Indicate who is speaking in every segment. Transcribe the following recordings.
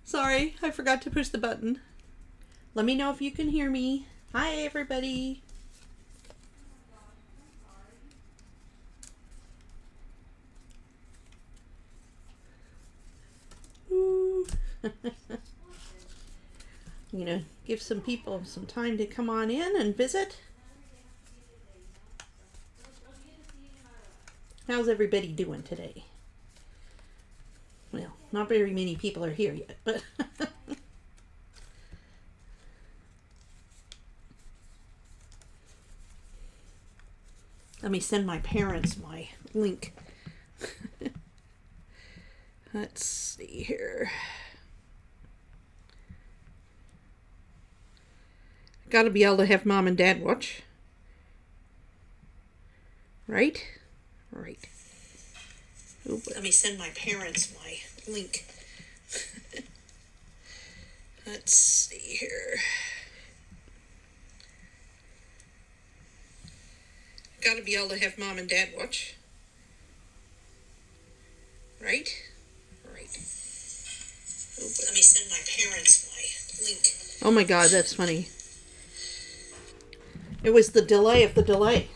Speaker 1: Sorry, I forgot to push the button. Let me know if you can hear me. Hi, everybody. Ooh. You know, give some people some time to come on in and visit. How's everybody doing today? Well, not very many people are here yet, but let me send my parents my link. Let's see here. Gotta be able to have mom and dad watch. Right? Right. Ooh, let me send my parents my link. Let's see here. Gotta be able to have mom and dad watch. Right? Right. Ooh, let me send my parents my link. Oh my god, that's funny. It was the delay of the delay.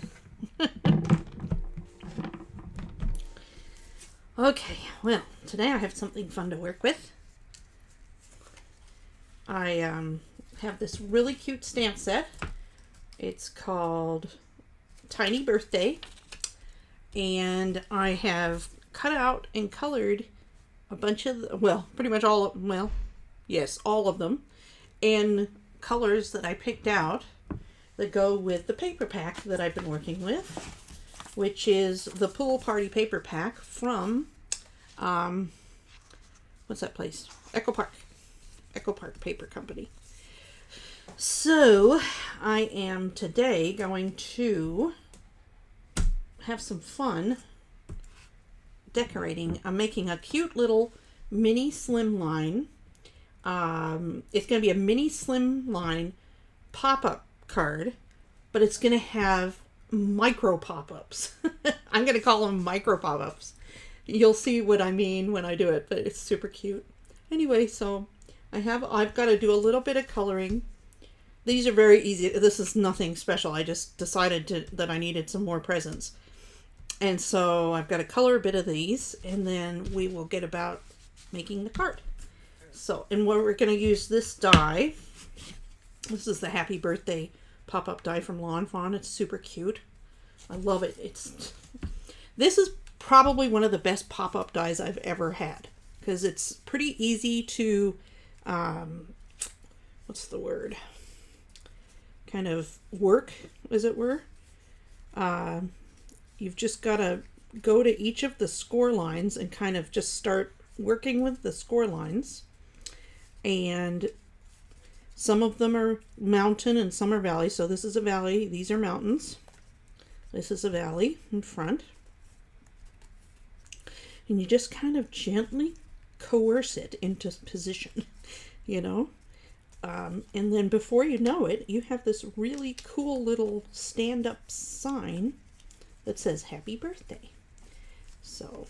Speaker 1: Okay, well, today I have something fun to work with. I have this really cute stamp set. It's called Tiny Birthday. And I have cut out and colored a bunch of, well, pretty much all of, well, yes, all of them, in colors that I picked out that go with the paper pack that I've been working with, which is the Pool Party paper pack from, what's that place? Echo Park Paper Company. So I am today going to have some fun decorating. I'm making a cute little mini Slimline. It's going to be a mini Slimline pop-up card, but it's going to have micro pop-ups. I'm going to call them micro pop-ups. You'll see what I mean when I do it, but it's super cute. Anyway, so I've got to do a little bit of coloring. These are very easy. This is nothing special. I just decided that I needed some more presents. And so I've got to color a bit of these, and then we will get about making the card. So, and we're going to use this die. This is the Happy Birthday pop-up die from Fawn. It's super cute. I love it. This is probably one of the best pop-up dies I've ever had, because it's pretty easy to, what's the word? Kind of work, as it were. You've just got to go to each of the score lines and kind of just start working with the score lines. And some of them are mountain and some are valley. So this is a valley. These are mountains. This is a valley in front. And you just kind of gently coerce it into position, you know. And then before you know it, you have this really cool little stand-up sign that says Happy Birthday. So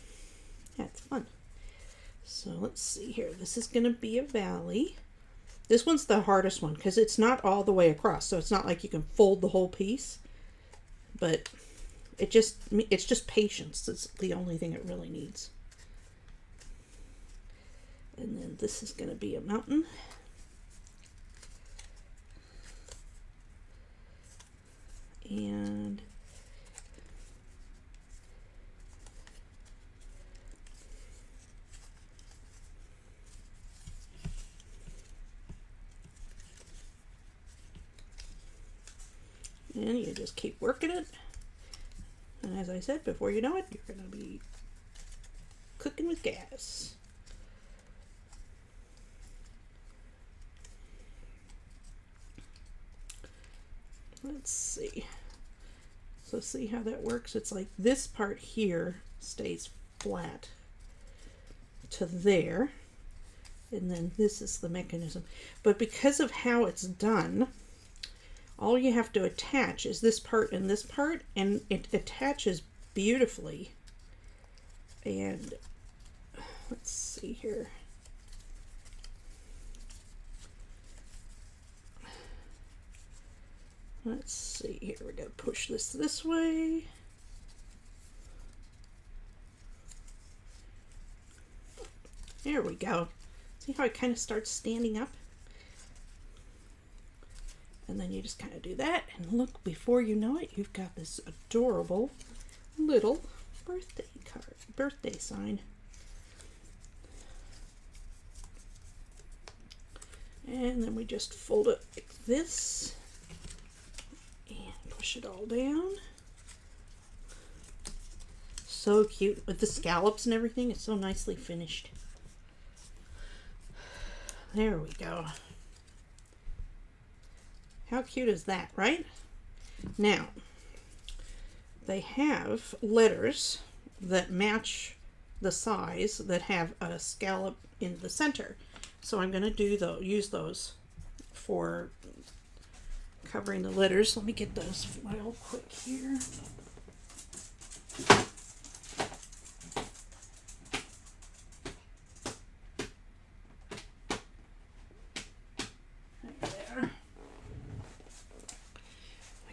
Speaker 1: that's fun. So let's see here. This is going to be a valley. This one's the hardest one because it's not all the way across. So it's not like you can fold the whole piece. But it's just patience. It's the only thing it really needs. And then this is going to be a mountain. And you just keep working it. And as I said, before you know it, you're going to be cooking with gas. Let's see. So see how that works? It's like this part here stays flat to there. And then this is the mechanism. But because of how it's done, all you have to attach is this part and this part, and it attaches beautifully. And let's see here. Let's see here, we gotta push this way. There we go. See how it kind of starts standing up? And then you just kind of do that, and look, before you know it, you've got this adorable little birthday card, birthday sign. And then we just fold it like this and push it all down. So cute with the scallops and everything. It's so nicely finished. There we go. How cute is that, right? Now, they have letters that match the size that have a scallop in the center. So I'm going to use those for covering the letters. Let me get those real quick here.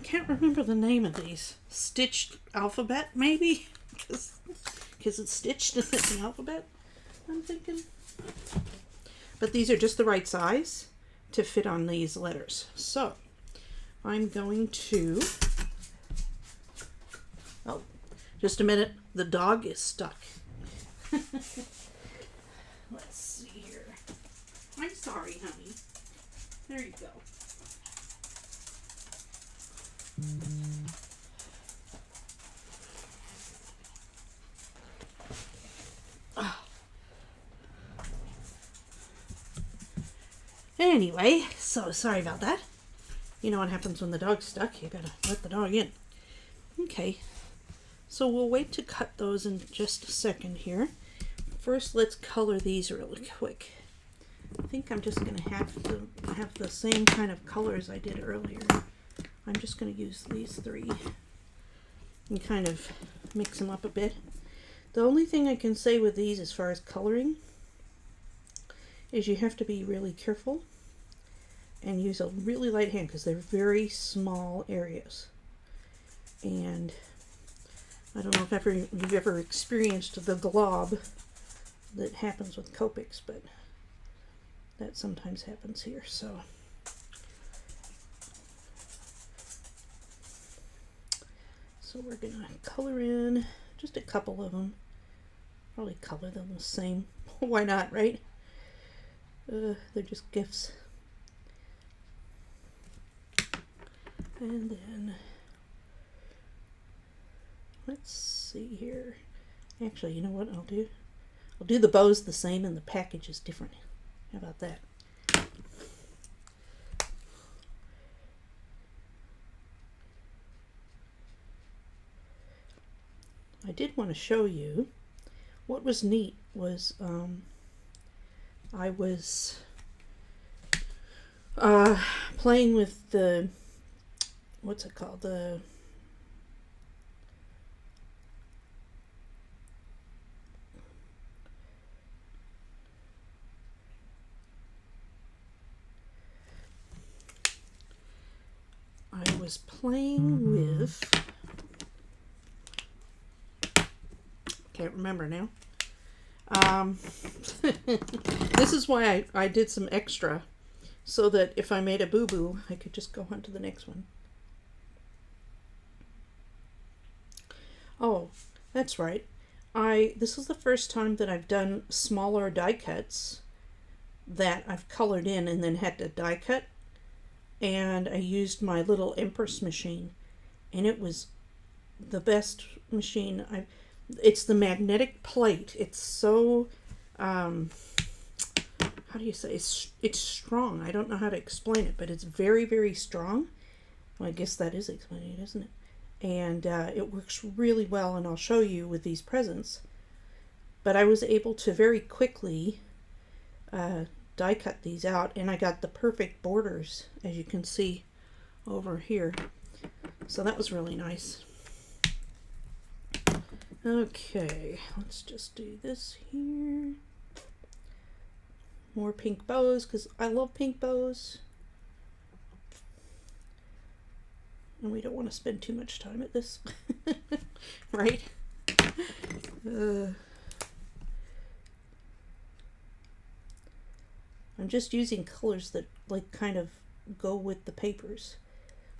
Speaker 1: Can't remember the name of these. Stitched alphabet, maybe? Because it's stitched in the alphabet, I'm thinking. But these are just the right size to fit on these letters. So, I'm going to... Oh, just a minute. The dog is stuck. Let's see here. I'm sorry, honey. There you go. Anyway, so sorry about that. You know what happens when the dog's stuck. You gotta let the dog in. Okay, so we'll wait to cut those in just a second here. First, let's color these really quick. I think I'm just gonna have the same kind of colors I did earlier. I'm just going to use these three and kind of mix them up a bit. The only thing I can say with these as far as coloring is you have to be really careful and use a really light hand because they're very small areas. And I don't know if you've ever experienced the glob that happens with Copics, but that sometimes happens here. So we're going to color in just a couple of them. Probably color them the same. Why not, right? They're just gifts. And then, let's see here. Actually, you know what I'll do? I'll do the bows the same and the package is different. How about that? I did want to show you what was neat was I was playing with the, what's it called, I was playing with, can't remember now. This is why I did some extra, so that if I made a boo-boo, I could just go on to the next one. Oh, that's right. This is the first time that I've done smaller die cuts that I've colored in and then had to die cut. And I used my little Empress machine, and it was the best machine it's the magnetic plate. It's so, how do you say, it's strong. I don't know how to explain it, but it's very, very strong. Well, I guess that is explaining it, isn't it? And it works really well, and I'll show you with these presents. But I was able to very quickly die cut these out, and I got the perfect borders, as you can see over here. So that was really nice. Okay, let's just do this here. More pink bows, because I love pink bows. And we don't want to spend too much time at this, right? I'm just using colors that like kind of go with the papers,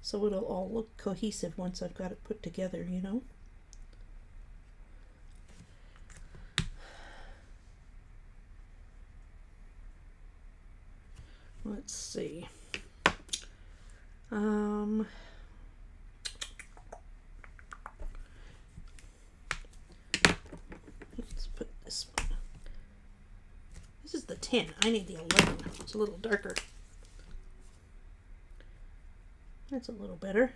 Speaker 1: so it'll all look cohesive once I've got it put together, you know? Let's see. Let's put this one. This is the 10. I need the 11. It's a little darker. That's a little better.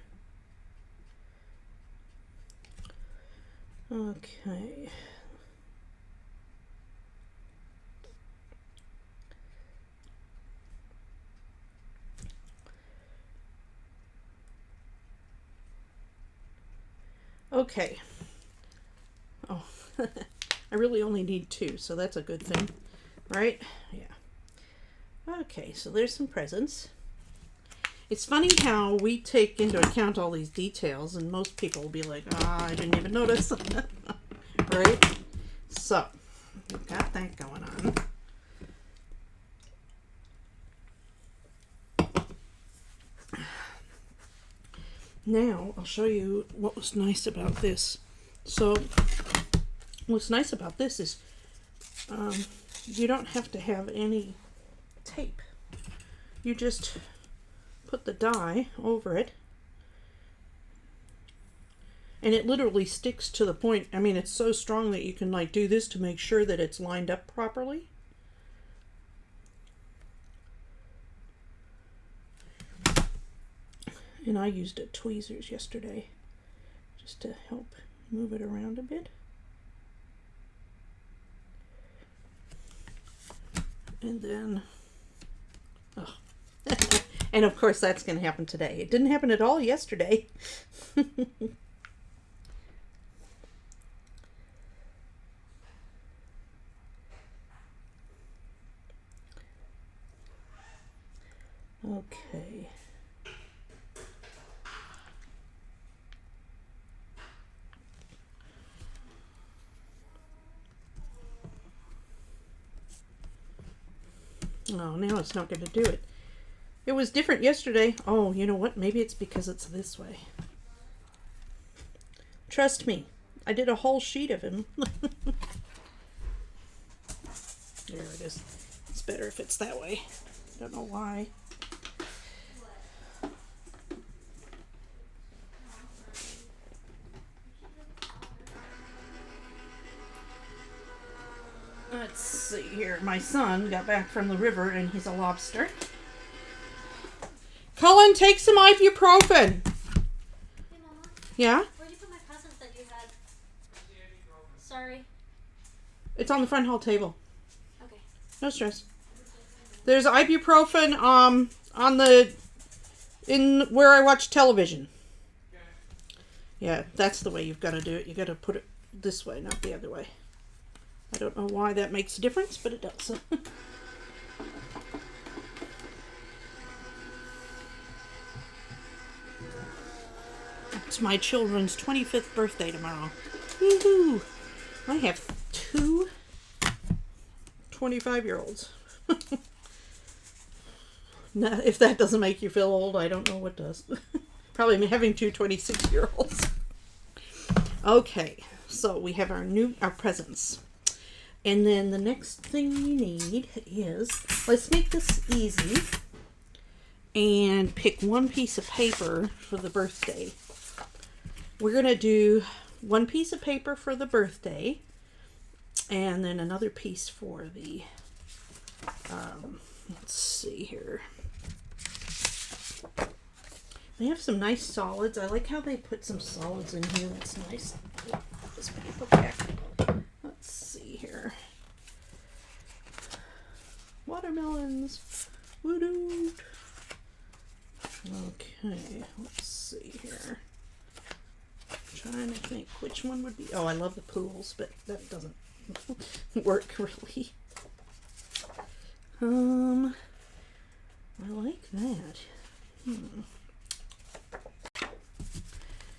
Speaker 1: Okay. Okay. Oh, I really only need 2, so that's a good thing, right? Yeah. Okay, so there's some presents. It's funny how we take into account all these details, and most people will be like, "Ah, I didn't even notice." Right? So, we've got that going on. Now, I'll show you what was nice about this. So, what's nice about this is you don't have to have any tape. You just put the die over it, and it literally sticks to the point. I mean, it's so strong that you can like do this to make sure that it's lined up properly. And I used tweezers yesterday just to help move it around a bit. And then, oh. And of course that's going to happen today. It didn't happen at all yesterday. Okay. Oh, now it's not going to do it. It was different yesterday. Oh, you know what? Maybe it's because it's this way. Trust me, I did a whole sheet of him. There it is. It's better if it's that way. Don't know why. Let's see here. My son got back from the river and he's a lobster. Cullen, take some ibuprofen.
Speaker 2: Hey, Mama.
Speaker 1: Yeah?
Speaker 2: Where'd you put my presents that you had? Sorry.
Speaker 1: It's on the front hall table.
Speaker 2: Okay.
Speaker 1: No stress. There's ibuprofen in where I watch television. Yeah, that's the way you've got to do it. You got to put it this way, not the other way. I don't know why that makes a difference, but it does. It's my children's 25th birthday tomorrow. Woohoo! I have 2 25-year-olds. Now, if that doesn't make you feel old, I don't know what does. Probably having 2 26-year-olds. Okay, so we have our presents. And then the next thing we need is, let's make this easy and pick one piece of paper for the birthday. We're going to do one piece of paper for the birthday and then another piece for the, let's see here. They have some nice solids. I like how they put some solids in here. That's nice. This paper back. Let's see here. Watermelons. Woo-doo. Okay, let's see here. I'm trying to think which one would be. Oh, I love the pools, but that doesn't work really. I like that.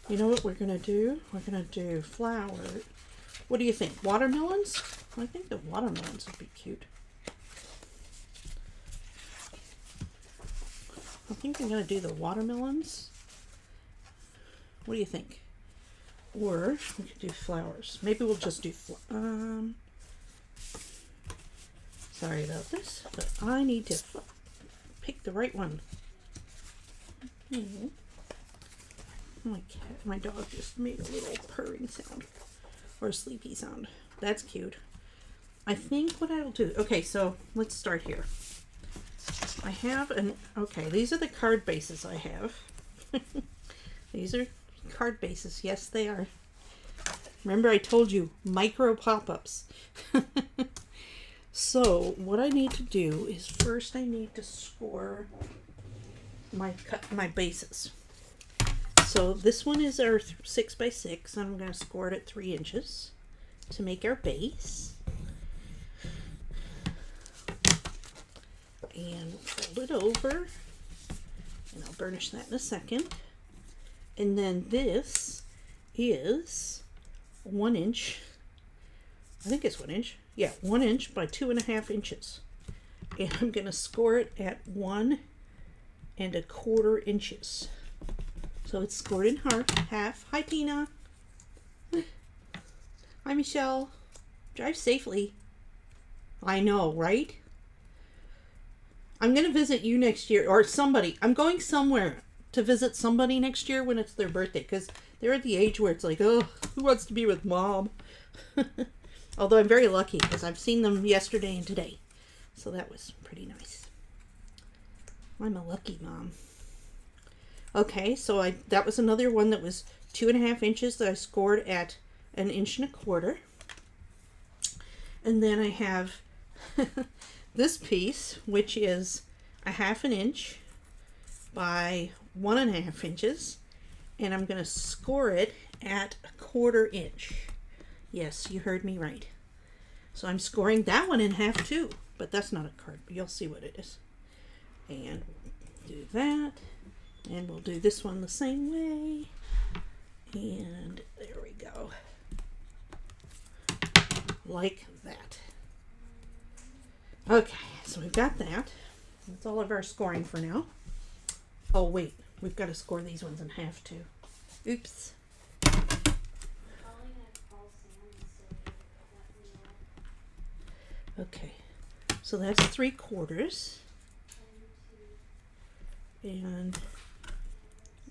Speaker 1: You know what we're gonna do? We're gonna do flower. What do you think? Watermelons? I think the watermelons would be cute. I think I'm gonna do the watermelons. What do you think? Or we could do flowers. Maybe we'll just do sorry about this, but I need to pick the right one. My dog just made a little purring sound or a sleepy sound. That's cute. I think what I'll do. Okay, so let's start here. I have okay, these are the card bases I have. These are card bases. Yes, they are. Remember I told you, micro pop-ups. So what I need to do is first I need to score my bases. So this one is our 6x6, and I'm going to score it at 3 inches to make our base. And fold it over, and I'll burnish that in a second. And then this is 1 inch. I think it's 1 inch. Yeah, 1 inch by 2.5 inches. And I'm going to score it at 1 1/4 inches. So it's scored in half. Hi, Tina. Hi, Michelle. Drive safely. I know, right? I'm going to visit you next year, or somebody. I'm going somewhere to visit somebody next year when it's their birthday, because they're at the age where it's like, oh, who wants to be with mom? Although I'm very lucky because I've seen them yesterday and today. So that was pretty nice. I'm a lucky mom. Okay, so that was another one that was 2.5 inches that I scored at 1 1/4 inches. And then I have this piece, which is 1/2 inch by 1.5 inches. And I'm going to score it at 1/4 inch. Yes, you heard me right. So I'm scoring that one in half too, but that's not a card, but you'll see what it is. And we'll do that, and we'll do this one the same way. And there we go. Like that. Okay, so we've got that. That's all of our scoring for now. Oh wait, we've got to score these ones in half too. Oops. Okay, so that's 3/4, and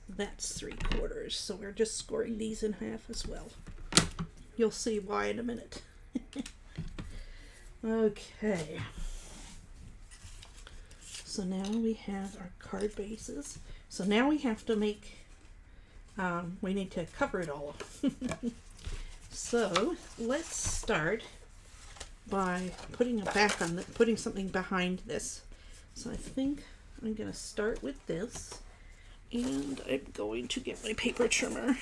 Speaker 1: that's 3/4. So we're just scoring these in half as well. You'll see why in a minute. Okay, so now we have our card bases. So now we have to make, we need to cover it all. So let's start by putting putting something behind this. So I think I'm going to start with this, and I'm going to get my paper trimmer,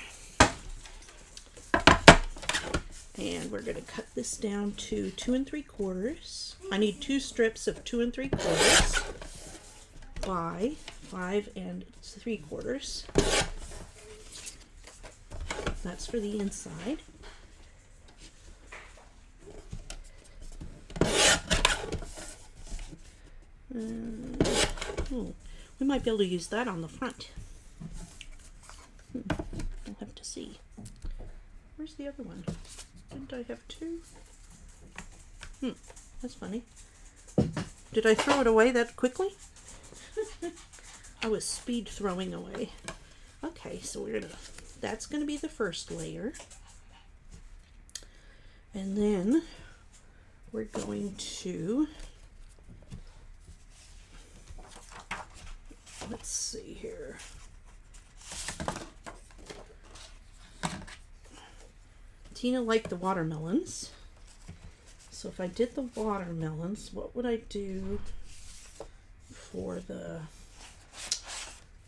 Speaker 1: and we're going to cut this down to 2 3/4. I need 2 strips of 2 3/4 by 5 3/4. That's for the inside. We might be able to use that on the front. We'll have to see. Where's the other one? Didn't I have 2? That's funny. Did I throw it away that quickly? I was speed throwing away. Okay, so that's gonna be the first layer. And then we're going to, let's see here. Tina liked the watermelons. So if I did the watermelons, what would I do for the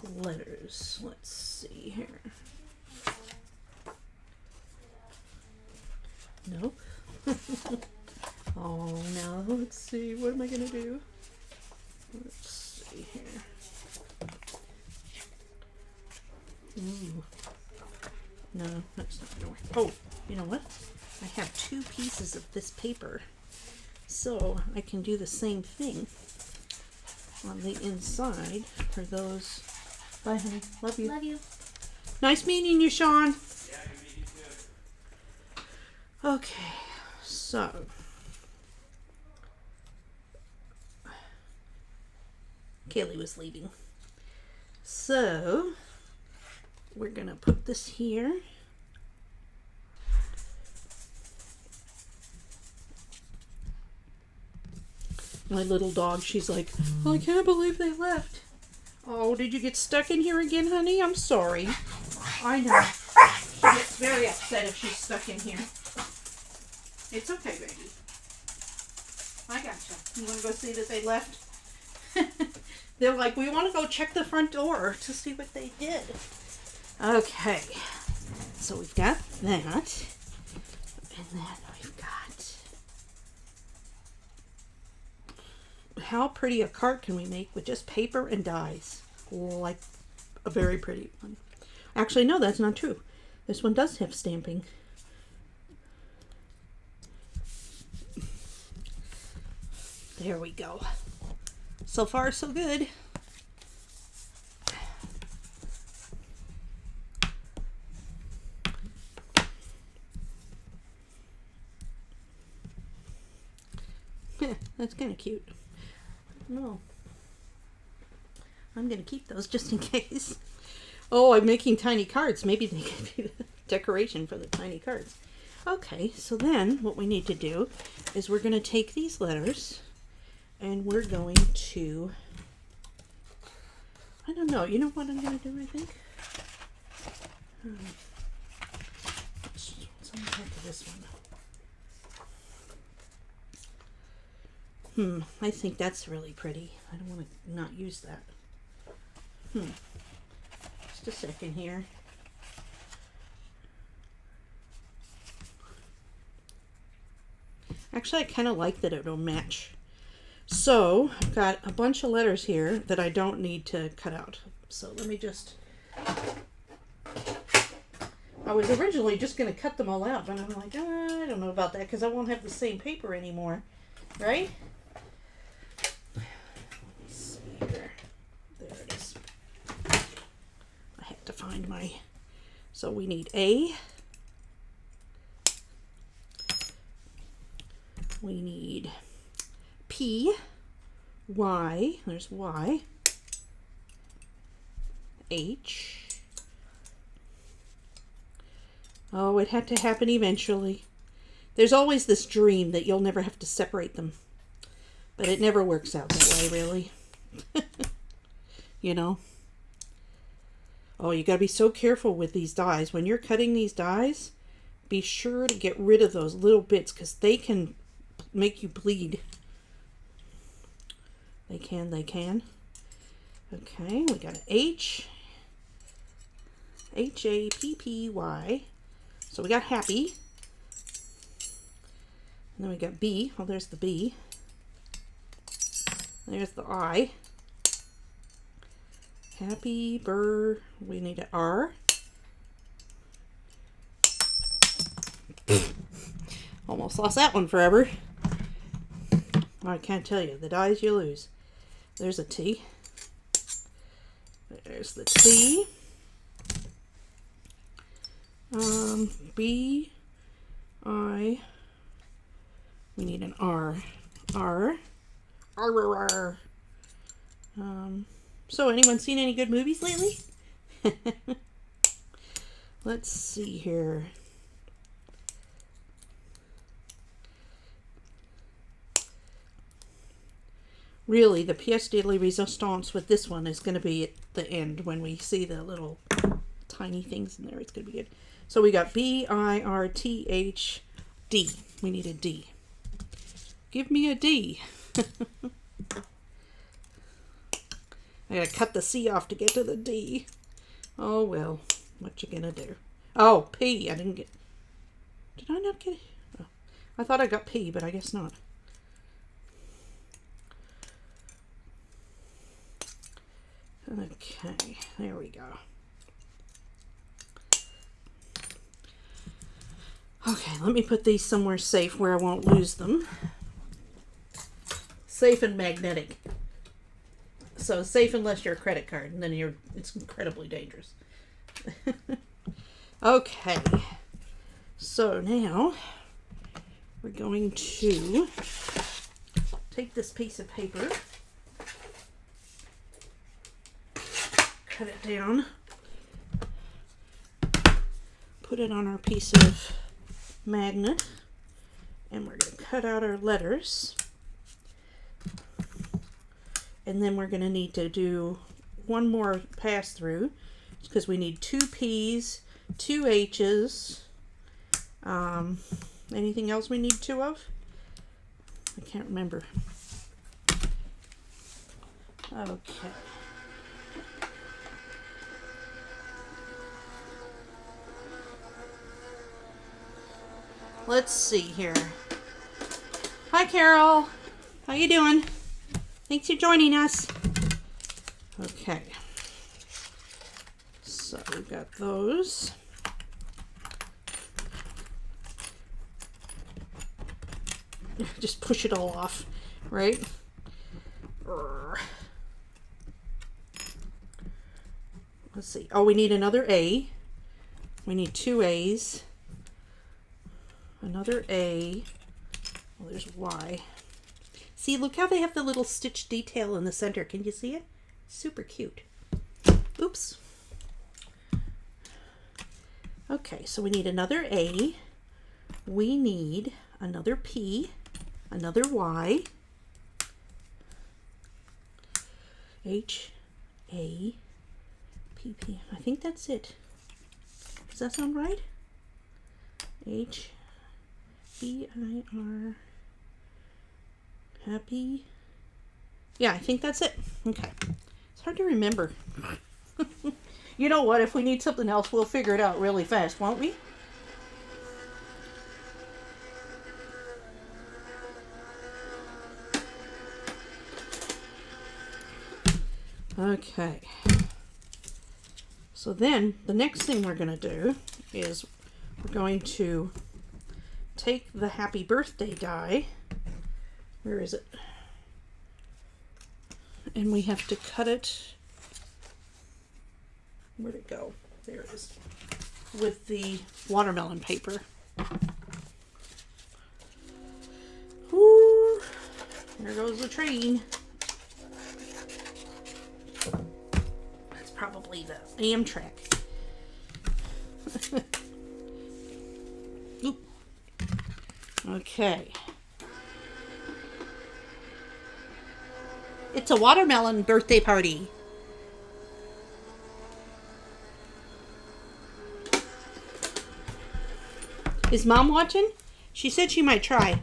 Speaker 1: letters? Let's see here. Nope. Oh, now let's see. What am I going to do? Let's see here. Ooh. No, that's not gonna work. Oh, you know what? I have 2 pieces of this paper. So I can do the same thing on the inside for those. Bye, honey. Love you.
Speaker 2: Love you.
Speaker 1: Nice meeting you, Sean.
Speaker 3: Yeah, good meeting you too.
Speaker 1: Okay, so Kaylee was leaving. So we're gonna put this here. My little dog, she's like, oh, I can't believe they left. Oh, did you get stuck in here again, honey? I'm sorry. I know. She gets very upset if she's stuck in here. It's okay, baby. I gotcha. You want to go see that they left? They're like, we want to go check the front door to see what they did. Okay. So we've got that. And then we've got... How pretty a card can we make with just paper and dies? Like a very pretty one. Actually, no, that's not true. This one does have stamping. There we go. So far, so good. That's kind of cute. No. I'm going to keep those just in case. Oh, I'm making tiny cards. Maybe they could be the decoration for the tiny cards. Okay, so then what we need to do is we're going to take these letters and we're going to, I don't know, you know what I'm going to do, I think? Let's unpack this one. I think that's really pretty. I don't want to not use that. Just a second here. Actually, I kind of like that it'll match. So, I've got a bunch of letters here that I don't need to cut out. So, let me just... I was originally just going to cut them all out, but I'm like, I don't know about that because I won't have the same paper anymore. Right? Let's see here. There it is. I have to find my... So, we need A. We need P, Y, there's Y, H. Oh, it had to happen eventually. There's always this dream that you'll never have to separate them. But it never works out that way, really. You know? Oh, you gotta be so careful with these dies. When you're cutting these dies, be sure to get rid of those little bits because they can make you bleed. They can. Okay, we got an H. H-A-P-P-Y. So we got happy. And then we got B. Oh, there's the B. There's the I. Happy burr. We need an R. Almost lost that one forever. I can't tell you. The dies you lose. There's a T. There's the T. B. I. We need an R. R. R. So, anyone seen any good movies lately? Let's see here. Really, the pièce de la résistance with this one is going to be at the end when we see the little tiny things in there. It's going to be good. So we got B-I-R-T-H-D. We need a D. Give me a D. I gotta cut the C off to get to the D. Oh, well. What you gonna do? Oh, P. I didn't get... Did I not get it? Oh. I thought I got P, but I guess not. Okay, there we go. Okay, let me put these somewhere safe where I won't lose them. Safe and magnetic. So safe unless you're a credit card, and then it's incredibly dangerous. Okay. So now we're going to take this piece of paper, cut it down, put it on our piece of magnet, and we're going to cut out our letters. And then we're going to need to do one more pass through because we need 2 P's, 2 H's. Anything else we need 2 of? I can't remember. Okay. Let's see here. Hi, Carol. How you doing? Thanks for joining us. Okay. So we've got those. Just push it all off, right? Let's see. Oh, we need another A. We need 2 A's. Another A. Well, there's Y. See, look how they have the little stitch detail in the center. Can you see it? Super cute. Oops. Okay, so we need another A. We need another P, another Y, H, A, P, P. I think that's it. Does that sound right? H, B, I, R. Happy. Yeah, I think that's it. Okay. It's hard to remember. You know what? If we need something else, we'll figure it out really fast, won't we? Okay. So then the next thing we're going to do is we're going to take the happy birthday die. Where is it? And we have to cut it. Where'd it go? There it is. With the watermelon paper. Woo! There goes the train. That's probably the Amtrak. Oop. Okay. It's a watermelon birthday party. Is Mom watching? She said she might try.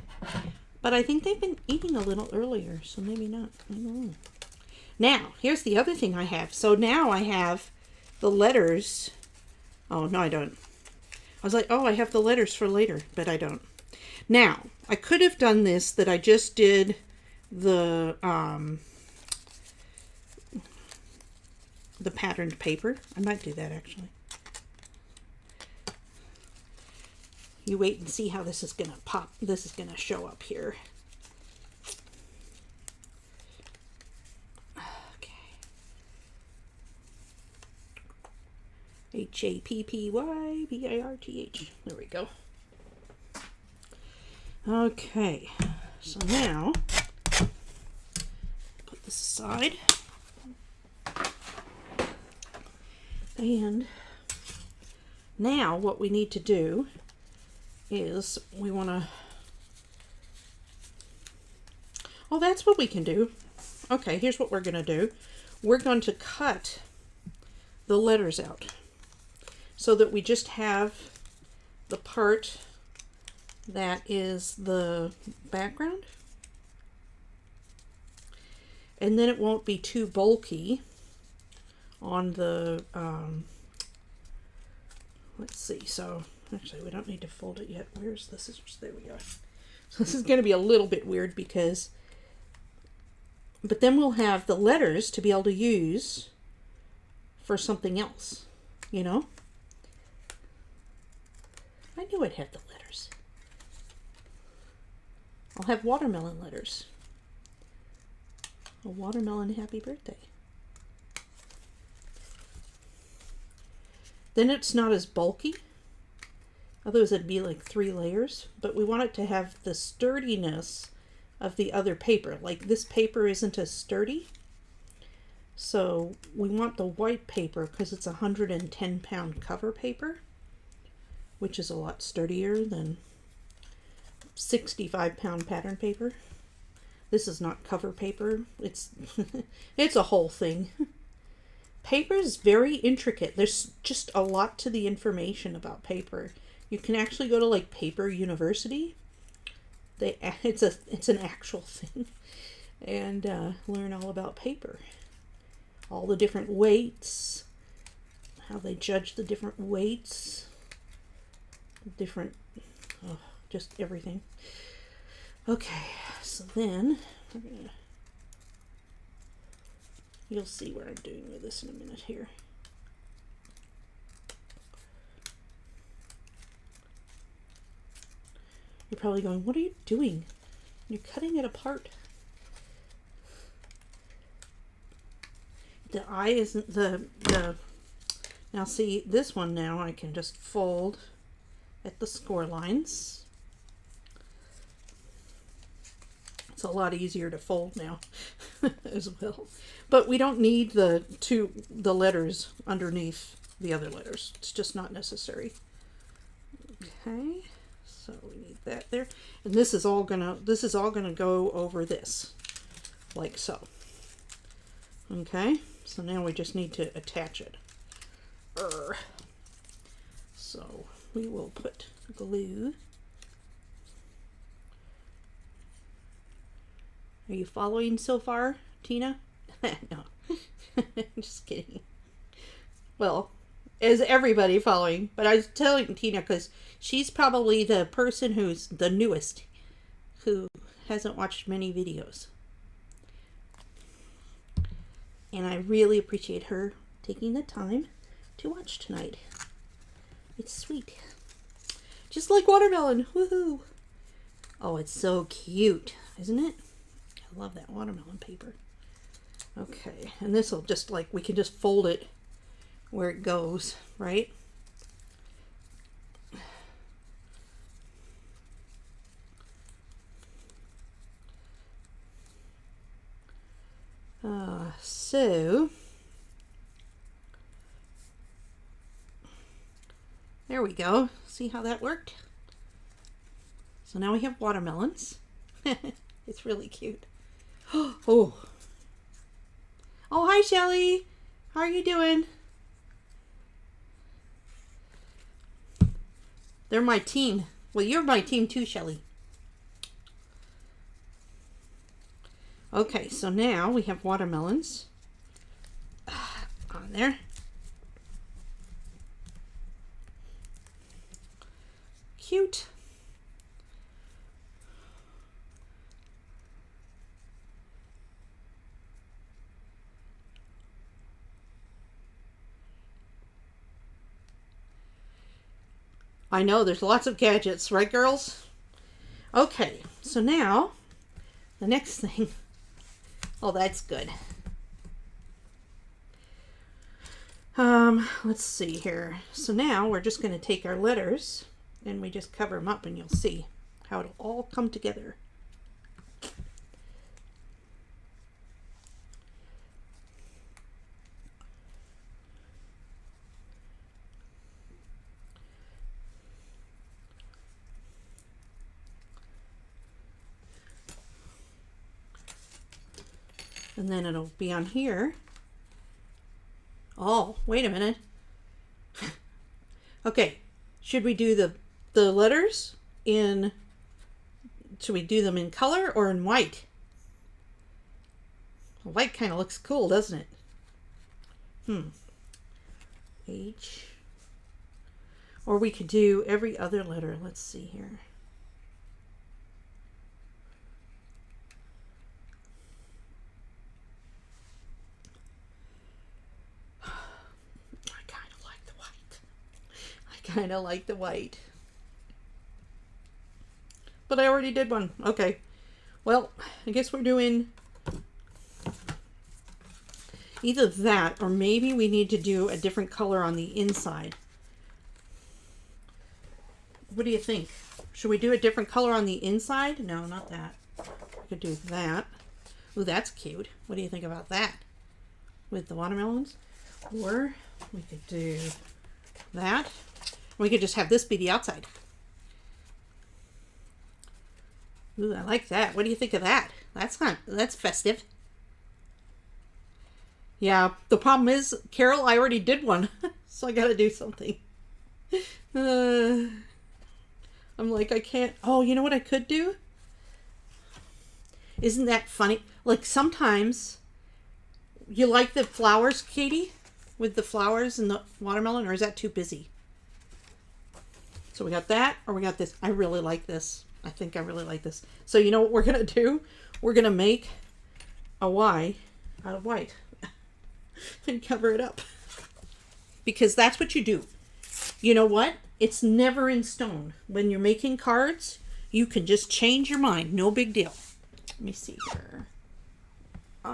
Speaker 1: But I think they've been eating a little earlier, so maybe not. I don't know. Now, here's the other thing I have. So now I have the letters. Oh, no, I don't. I was like, oh, I have the letters for later, but I don't. Now, I could have done this that I just did the patterned paper. I might do that actually. You wait and see how this is gonna pop. This is gonna show up here. Okay. HAPPYBIRTH. There we go. Okay. So now put this aside. And now what we need to do is we want to, oh, that's what we can do. Okay, here's what we're going to do. We're going to cut the letters out so that we just have the part that is the background. And then it won't be too bulky on the, let's see, so actually we don't need to fold it yet. Where's the scissors? There we go. So this is going to be a little bit weird because, but then we'll have the letters to be able to use for something else, you know? I knew I'd have the letters. I'll have watermelon letters. A watermelon happy birthday. Then it's not as bulky. Otherwise it'd be like 3 layers. But we want it to have the sturdiness of the other paper. Like this paper isn't as sturdy. So we want the white paper because it's 110-pound cover paper, which is a lot sturdier than 65-pound pattern paper. This is not cover paper. It's it's a whole thing. Paper is very intricate. There's just a lot to the information about paper. You can actually go to like Paper University. It's an actual thing, and learn all about paper. All the different weights, how they judge the different weights, just everything. Okay, so then we're gonna, you'll see what I'm doing with this in a minute here. You're probably going, what are you doing? You're cutting it apart. The eye isn't now see this one now I can just fold at the score lines. It's a lot easier to fold now as well. But we don't need the letters underneath the other letters. It's just not necessary. Okay, so we need that there. And this is all gonna go over this, like so. Okay, so now we just need to attach it. So we will put glue. Are you following so far, Tina? No, just kidding. Well, is everybody following? But I was telling Tina because she's probably the person who's the newest, who hasn't watched many videos. And I really appreciate her taking the time to watch tonight. It's sweet. Just like watermelon. Woohoo! Oh, it's so cute, isn't it? I love that watermelon paper. Okay, and this will just like, we can just fold it where it goes, right? So there we go. See how that worked? So now we have watermelons. It's really cute. Oh, hi Shelly. How are you doing? They're my team. Well, you're my team too, Shelly. Okay, so now we have watermelons on there. Cute. I know, there's lots of gadgets, right girls? Okay, so now the next thing. Oh, that's good. Let's see here. So now we're just going to take our letters and we just cover them up and you'll see how it'll all come together. And then it'll be on here. Oh, wait a minute. Okay, should we do the letters in, should we do them in color or in white? White kind of looks cool, doesn't it? H. Or we could do every other letter. Let's see here. I kind of like the white. but I already did one. Okay. Well, I guess we're doing either that or maybe we need to do a different color on the inside. What do you think? Should we do a different color on the inside? No, not that. We could do that. Ooh, that's cute. What do you think about that? With the watermelons? Or we could do that. We could just have this be the outside. Ooh, I like that. What do you think of that? That's festive. Yeah, the problem is, Carol, I already did one. So I gotta do something. I'm like, I can't. Oh, you know what I could do? Isn't that funny? Like sometimes, you like the flowers, Katie? With the flowers and the watermelon, or is that too busy? So we got that, or we got this. I really like this. I think I really like this. So you know what we're going to do? We're going to make a Y out of white and cover it up. Because that's what you do. You know what? It's never in stone. When you're making cards, you can just change your mind. No big deal. Let me see here. I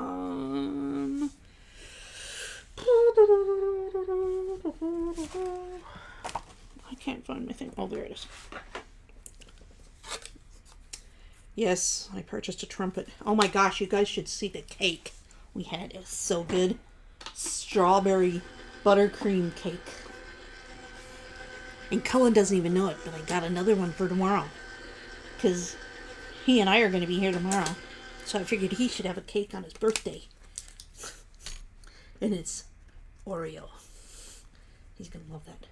Speaker 1: can't find my thing. Oh, there it is. Yes, I purchased a trumpet. Oh my gosh, you guys should see the cake we had. It was so good. Strawberry buttercream cake. And Cullen doesn't even know it, but I got another one for tomorrow. Because he and I are going to be here tomorrow. So I figured he should have a cake on his birthday. And it's Oreo. He's going to love that.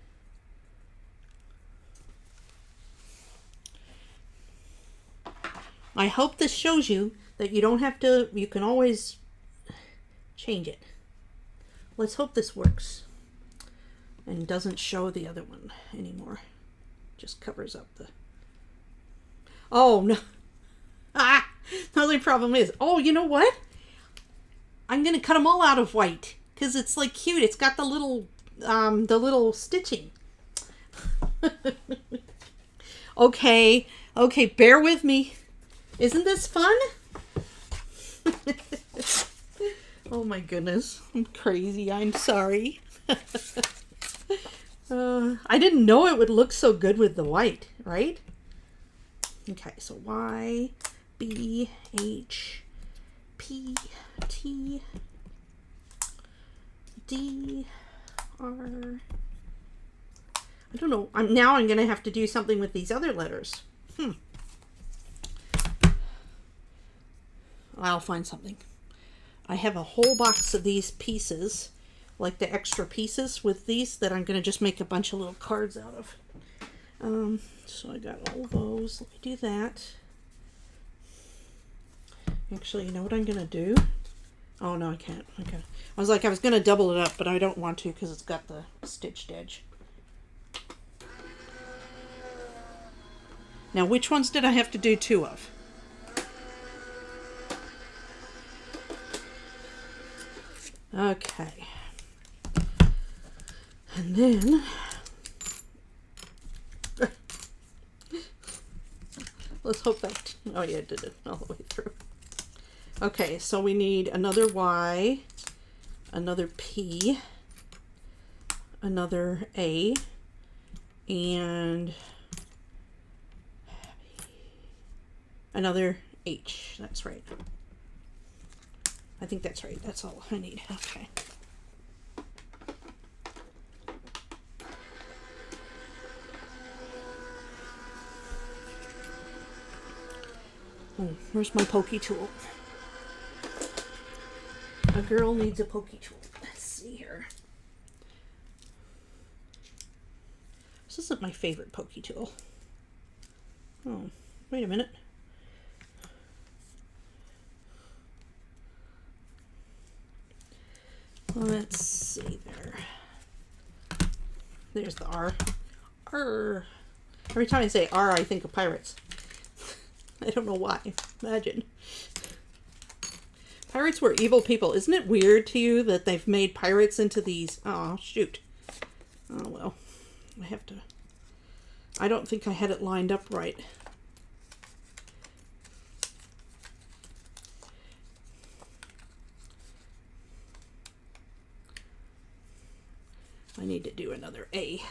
Speaker 1: I hope this shows you that you don't have to, you can always change it. Let's hope this works. And doesn't show the other one anymore. Just covers up the... Oh, no. Ah! The only problem is... Oh, you know what? I'm going to cut them all out of white. Because it's like cute. It's got the little stitching. Okay. Okay, bear with me. Isn't this fun? Oh my goodness. I'm crazy. I'm sorry. I didn't know it would look so good with the white, right? Okay, so Y, B, H, P, T, D, R. I don't know. I'm going to have to do something with these other letters. I'll find something. I have a whole box of these pieces, like the extra pieces with these that I'm going to just make a bunch of little cards out of. So I got all those. Let me do that. Actually, you know what I'm going to do? Oh, no, I can't. Okay. I was going to double it up, but I don't want to because it's got the stitched edge. Now, which ones did I have to do two of? Okay. And then... Let's hope that... Oh, yeah, it did it all the way through. Okay, so we need another Y, another P, another A, and another H. That's right. I think that's right. That's all I need. Okay. Oh, where's my pokey tool? A girl needs a pokey tool. Let's see here. This isn't my favorite pokey tool. Oh, wait a minute. Let's see there. There's the R. R. Every time I say R, I think of pirates. I don't know why. Imagine. Pirates were evil people. Isn't it weird to you that they've made pirates into these... Oh, shoot. Oh, well. I have to... I don't think I had it lined up right. I need to do another A.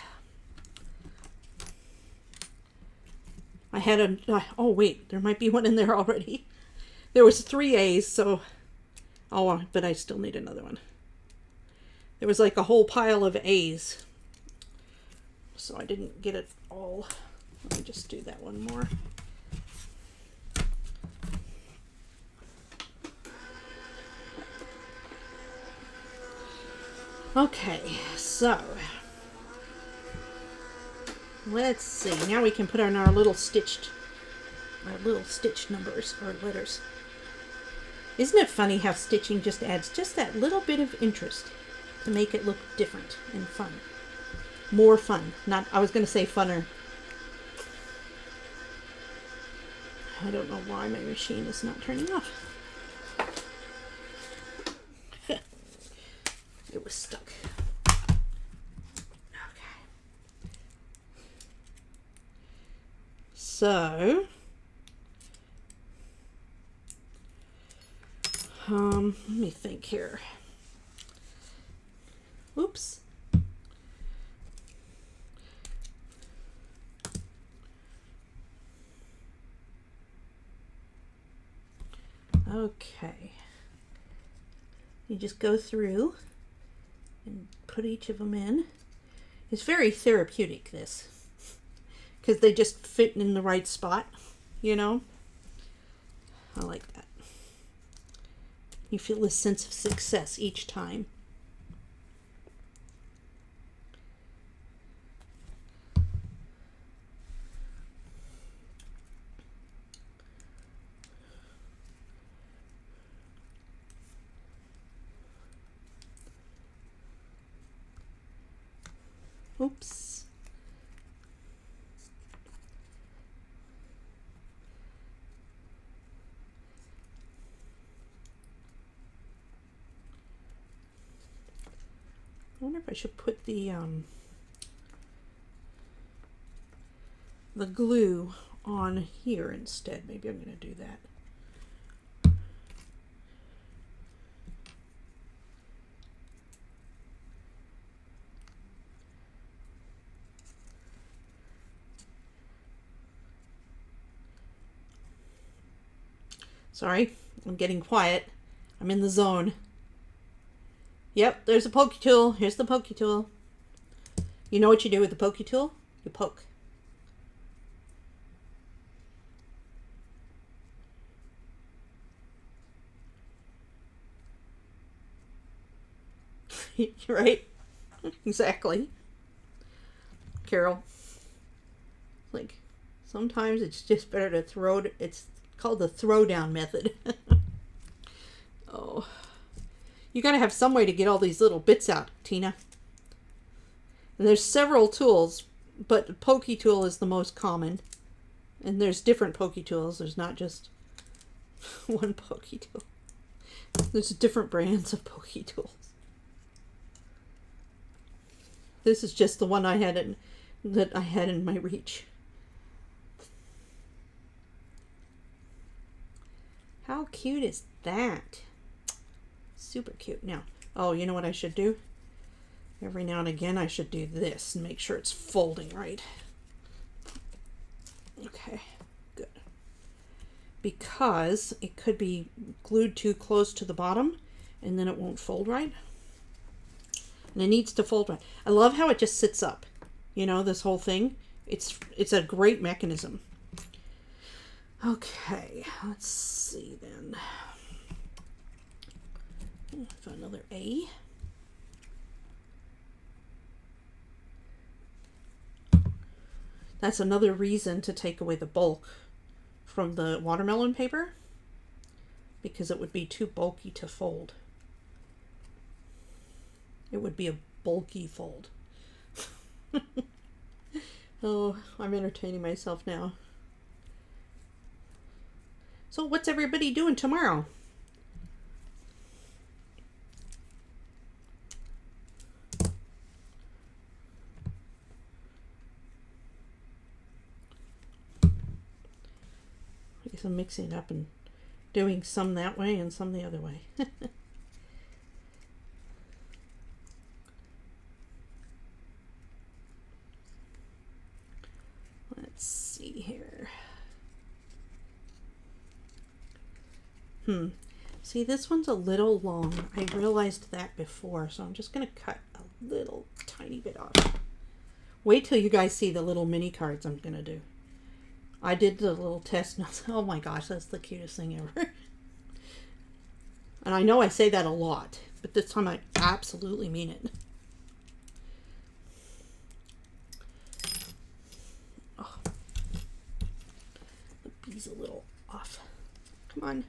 Speaker 1: I had a, oh wait, there might be one in there already. There was 3 A's, so, oh, but I still need another one. There was like a whole pile of A's, so I didn't get it all. Let me just do that one more. Okay, so let's see. Now we can put on our little stitched numbers or letters. Isn't it funny how stitching just adds just that little bit of interest to make it look different and fun? More fun. Not, I was going to say funner. I don't know why my machine is not turning off. It was stuck. Okay. So, let me think here. Oops. Okay. You just go through and put each of them in. It's very therapeutic, this, because they just fit in the right spot, you know. I like that. You feel a sense of success each time. Oops. I wonder if I should put the glue on here instead. Maybe I'm going to do that. Sorry, I'm getting quiet. I'm in the zone. Yep, there's a pokey tool. Here's the pokey tool. You know what you do with the pokey tool? You poke. Right? Exactly. Carol. Like, sometimes it's just better to throw it. It's called the throwdown method. Oh. You gotta have some way to get all these little bits out, Tina. And there's several tools, but the pokey tool is the most common. And there's different pokey tools. There's not just one pokey tool. There's different brands of pokey tools. This is just the one that I had in my reach. How cute is that? Super cute. Now, oh, you know what I should do? Every now and again I should do this and make sure it's folding right. Okay, good. Because it could be glued too close to the bottom and then it won't fold right. And it needs to fold right. I love how it just sits up. You know, this whole thing. It's a great mechanism. Okay, let's see then. Another A. That's another reason to take away the bulk from the watermelon paper, because it would be too bulky to fold. It would be a bulky fold. Oh, I'm entertaining myself now. So what's everybody doing tomorrow? I guess I'm mixing it up and doing some that way and some the other way. See, this one's a little long. I realized that before, so I'm just going to cut a little tiny bit off. Wait till you guys see the little mini cards I'm going to do. I did the little test notes. Oh my gosh, that's the cutest thing ever. And I know I say that a lot, but this time I absolutely mean it. Oh, the bee's a little off. Come on,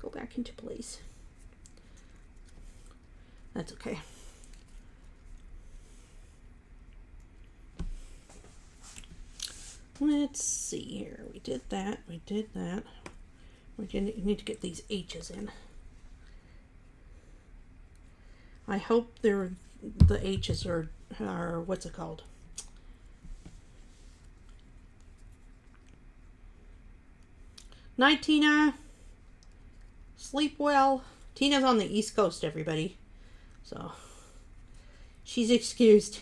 Speaker 1: go back into place. That's okay. Let's see here. We did that. We did that. We need to get these H's in. I hope the H's are what's it called? Night, Tina. Sleep well. Tina's on the East Coast, everybody. So she's excused.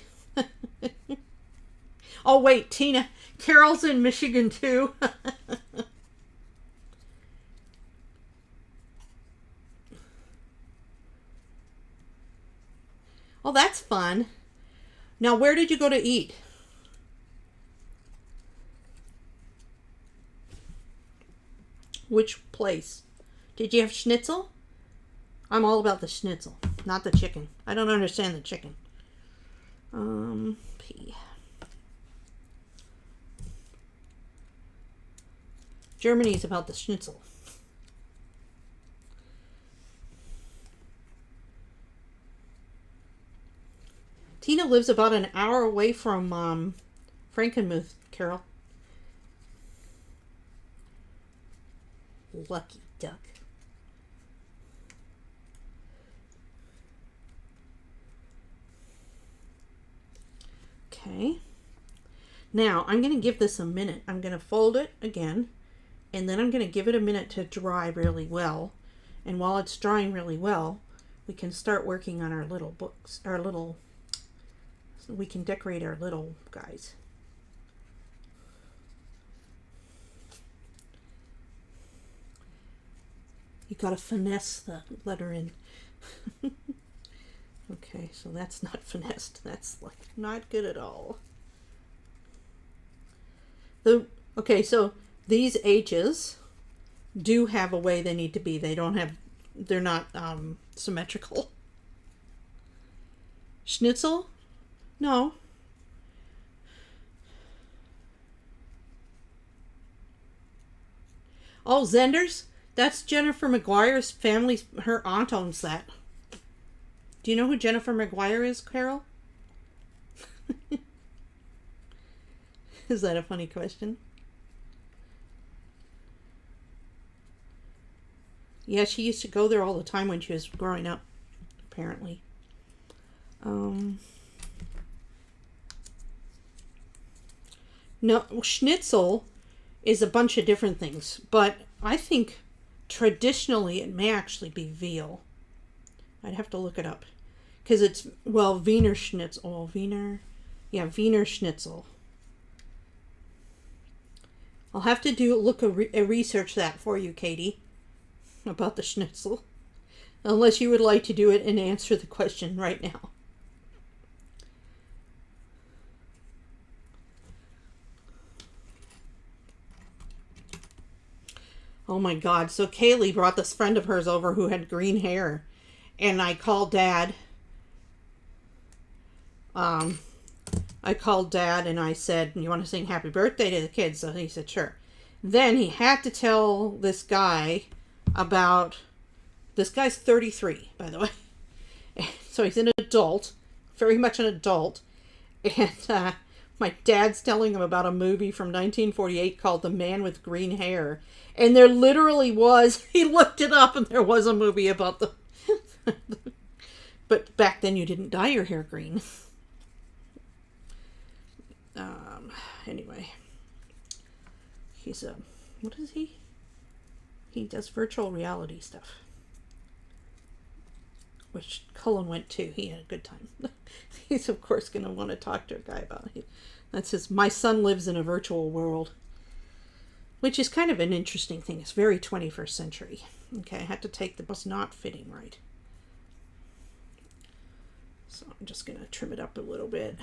Speaker 1: Oh wait, Tina. Carol's in Michigan too. Oh, that's fun. Now, where did you go to eat? Which place? Did you have schnitzel? I'm all about the schnitzel, not the chicken. I don't understand the chicken. P. Germany's about the schnitzel. Tina lives about an hour away from Frankenmuth, Carol. Lucky duck. Okay. Now, I'm going to give this a minute. I'm going to fold it again, and then I'm going to give it a minute to dry really well. And while it's drying really well, we can start working on our little books, we can decorate our little guys. You gotta finesse the letter in. Okay, so that's not finessed. That's like not good at all. Okay, so these H's do have a way they need to be. They're not symmetrical. Schnitzel? No. Oh, Zenders? That's Jennifer McGuire's family. Her aunt owns that. Do you know who Jennifer McGuire is, Carol? Is that a funny question? Yeah, she used to go there all the time when she was growing up, apparently. No, schnitzel is a bunch of different things, but I think traditionally it may actually be veal. I'd have to look it up. Because it's, well, Wiener Schnitzel. Wiener Schnitzel. I'll have to research that for you, Katie, about the schnitzel. Unless you would like to do it and answer the question right now. Oh my God. So Kaylee brought this friend of hers over who had green hair. And I called Dad. I called Dad and I said, you want to sing happy birthday to the kids? So he said, sure. Then he had to tell this guy about, this guy's 33, by the way. So he's an adult, very much an adult. And my dad's telling him about a movie from 1948 called The Man with Green Hair. And there literally was, he looked it up and there was a movie about the, but back then you didn't dye your hair green. Anyway, he's what is he? He does virtual reality stuff, which Cullen went to. He had a good time. He's of course going to want to talk to a guy about it. That's his, my son lives in a virtual world, which is kind of an interesting thing. It's very 21st century. Okay, I had to take the was not fitting right. So I'm just gonna trim it up a little bit.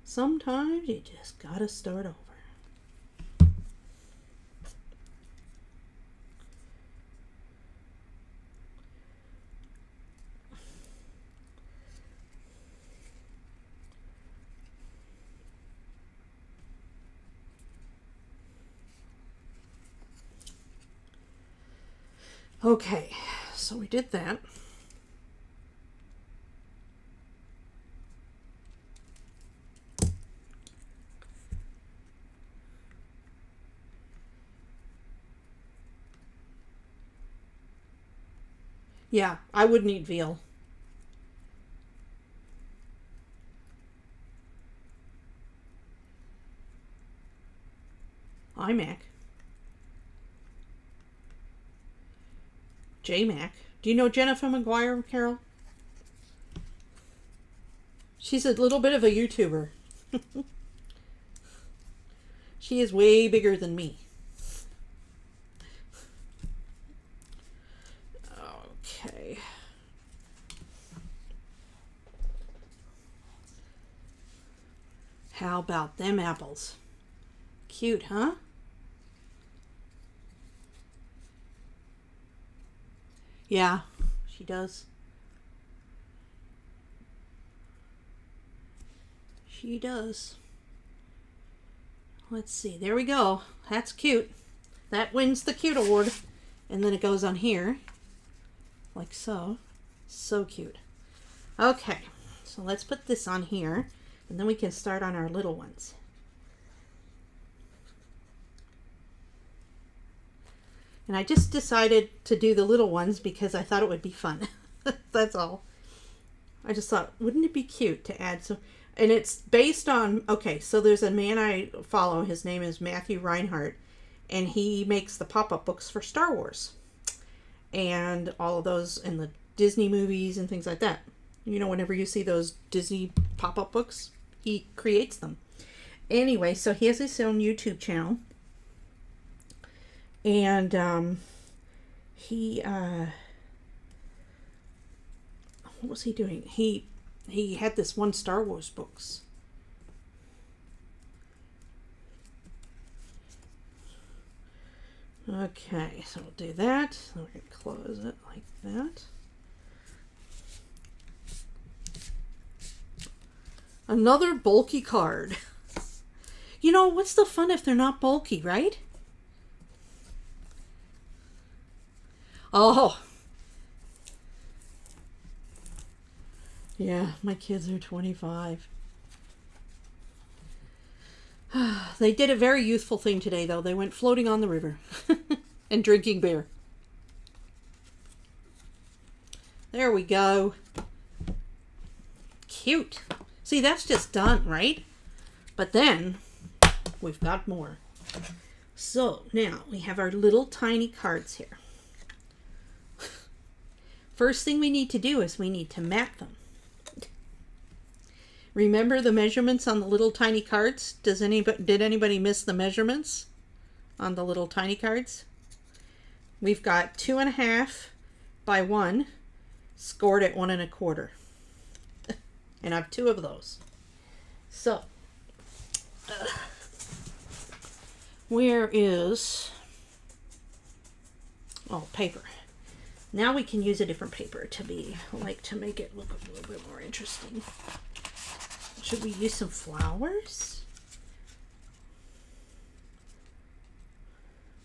Speaker 1: Sometimes you just gotta start over. Okay, so we did that. Yeah, I would need veal. iMac. JMac. Do you know Jennifer McGuire, Carol? She's a little bit of a YouTuber. She is way bigger than me. Okay. How about them apples? Cute, huh? Yeah, she does. She does. Let's see. There we go. That's cute. That wins the cute award. And then it goes on here. Like so. So cute. Okay. So let's put this on here. And then we can start on our little ones. And I just decided to do the little ones because I thought it would be fun. That's all. I just thought, wouldn't it be cute to add some... And it's based on... Okay, so there's a man I follow. His name is Matthew Reinhardt. And he makes the pop-up books for Star Wars. And all of those in the Disney movies and things like that. You know, whenever you see those Disney pop-up books, he creates them. Anyway, so he has his own YouTube channel. And he what was he doing? He had this one Star Wars books. Okay, so we'll do that. So we're gonna close it like that. Another bulky card. You know, what's the fun if they're not bulky, right? Oh. Yeah, my kids are 25. They did a very youthful thing today, though. They went floating on the river and drinking beer. There we go. Cute. See, that's just done, right? But then we've got more. So now we have our little tiny cards here. First thing we need to do is we need to map them. Remember the measurements on the little tiny cards? Did anybody miss the measurements on the little tiny cards? We've got 2.5 by 1, scored at 1 1/4. And I have 2 of those. So, where is, oh, paper. Now we can use a different paper to make it look a little bit more interesting. Should we use some flowers?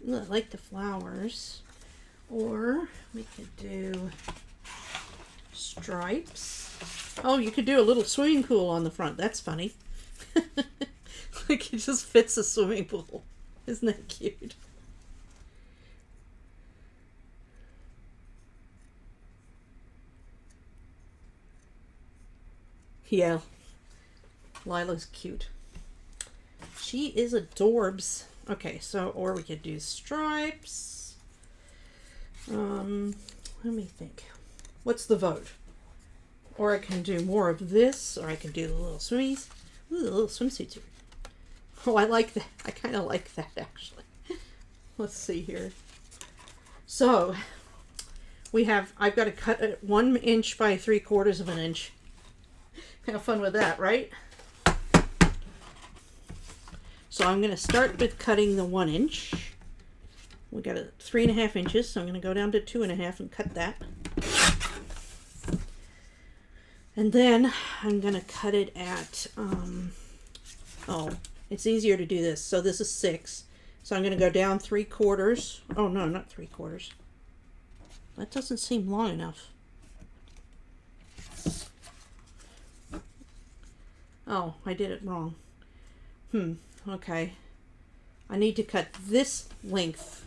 Speaker 1: Ooh, I like the flowers. Or we could do stripes. Oh, you could do a little swimming pool on the front. That's funny. Like it just fits a swimming pool. Isn't that cute? Yeah. Lila's cute. She is adorbs. Okay, so, or we could do stripes. Let me think. What's the vote? Or I can do more of this, or I can do the little swimmies. Ooh, the little swimsuits here. Oh, I like that. I kind of like that, actually. Let's see here. So I've got to cut it 1 inch by 3/4 of an inch. Have fun with that, right? So I'm going to start with cutting the 1 inch. We got 3.5 inches, so I'm going to go down to 2.5 and cut that. And then I'm going to cut it at, it's easier to do this. So this is 6. So I'm going to go down 3/4. Oh, no, not 3/4. That doesn't seem long enough. Oh, I did it wrong. Okay. I need to cut this length.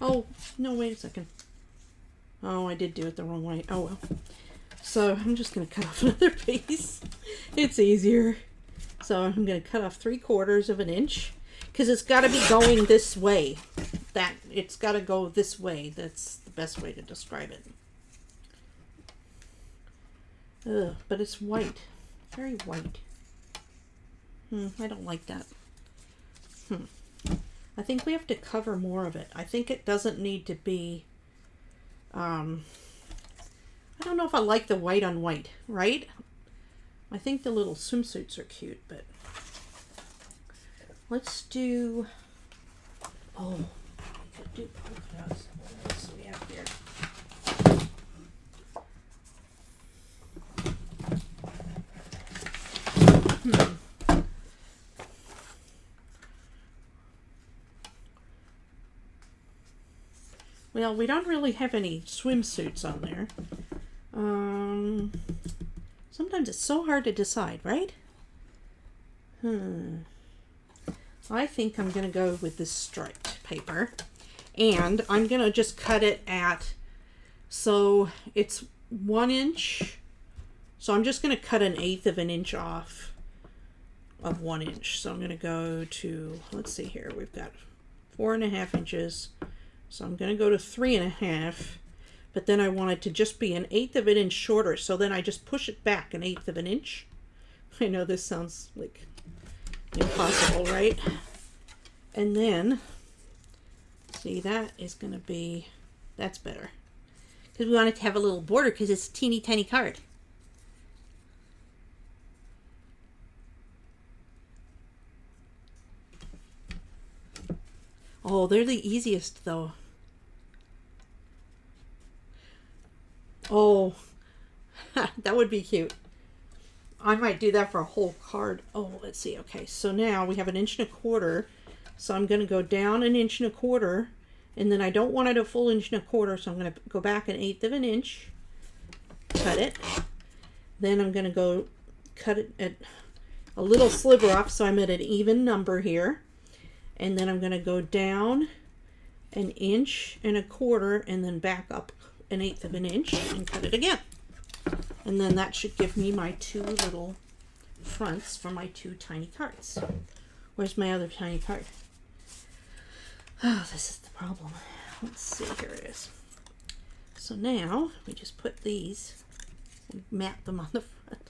Speaker 1: Oh, no, wait a second. Oh, I did do it the wrong way. Oh, well. So I'm just going to cut off another piece. It's easier. So I'm going to cut off 3/4 of an inch because it's got to be going this way. It's got to go this way. That's the best way to describe it. Ugh, but it's white. Very white. I don't like that. I think we have to cover more of it. I think it doesn't need to be, I don't know if I like the white on white, right? I think the little swimsuits are cute, but let's do, we could do polka dots. What else do we have here? Well, we don't really have any swimsuits on there. Sometimes it's so hard to decide, right? I think I'm going to go with this striped paper. And I'm going to just cut it at, so it's 1 inch. So I'm just going to cut 1/8 of an inch off of 1 inch. So I'm going to go to, let's see here, we've got 4.5 inches. So I'm going to go to 3.5, but then I want it to just be 1/8 of an inch shorter. So then I just push it back 1/8 of an inch. I know this sounds like impossible, right? And then, see, that is going to be, that's better. Because we want it to have a little border because it's a teeny tiny card. Oh, they're the easiest though. Oh, that would be cute. I might do that for a whole card. Oh, let's see. Okay, so now we have 1.25 inches. So I'm going to go down 1.25 inches, and then I don't want it a full 1.25 inches, so I'm going to go back 1/8 of an inch, cut it. Then I'm going to go cut it at a little sliver off, so I'm at an even number here. And then I'm going to go down 1.25 inches and then back up 1/8 of an inch and cut it again. And then that should give me my 2 little fronts for my 2 tiny cards. Where's my other tiny card? Oh, this is the problem. Let's see, here it is. So now we just put these and map them on the front.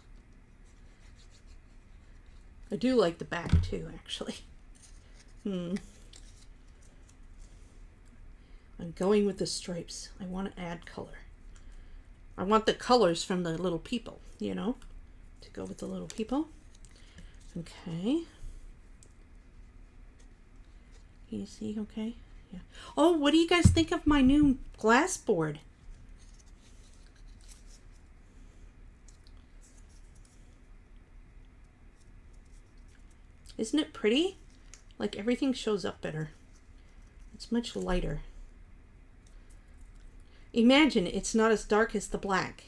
Speaker 1: I do like the back too, actually. I'm going with the stripes. I want to add color. I want the colors from the little people, you know, to go with the little people. Okay. Can you see okay? Yeah. Oh, what do you guys think of my new glass board? Isn't it pretty? Like everything shows up better. It's much lighter. Imagine it's not as dark as the black.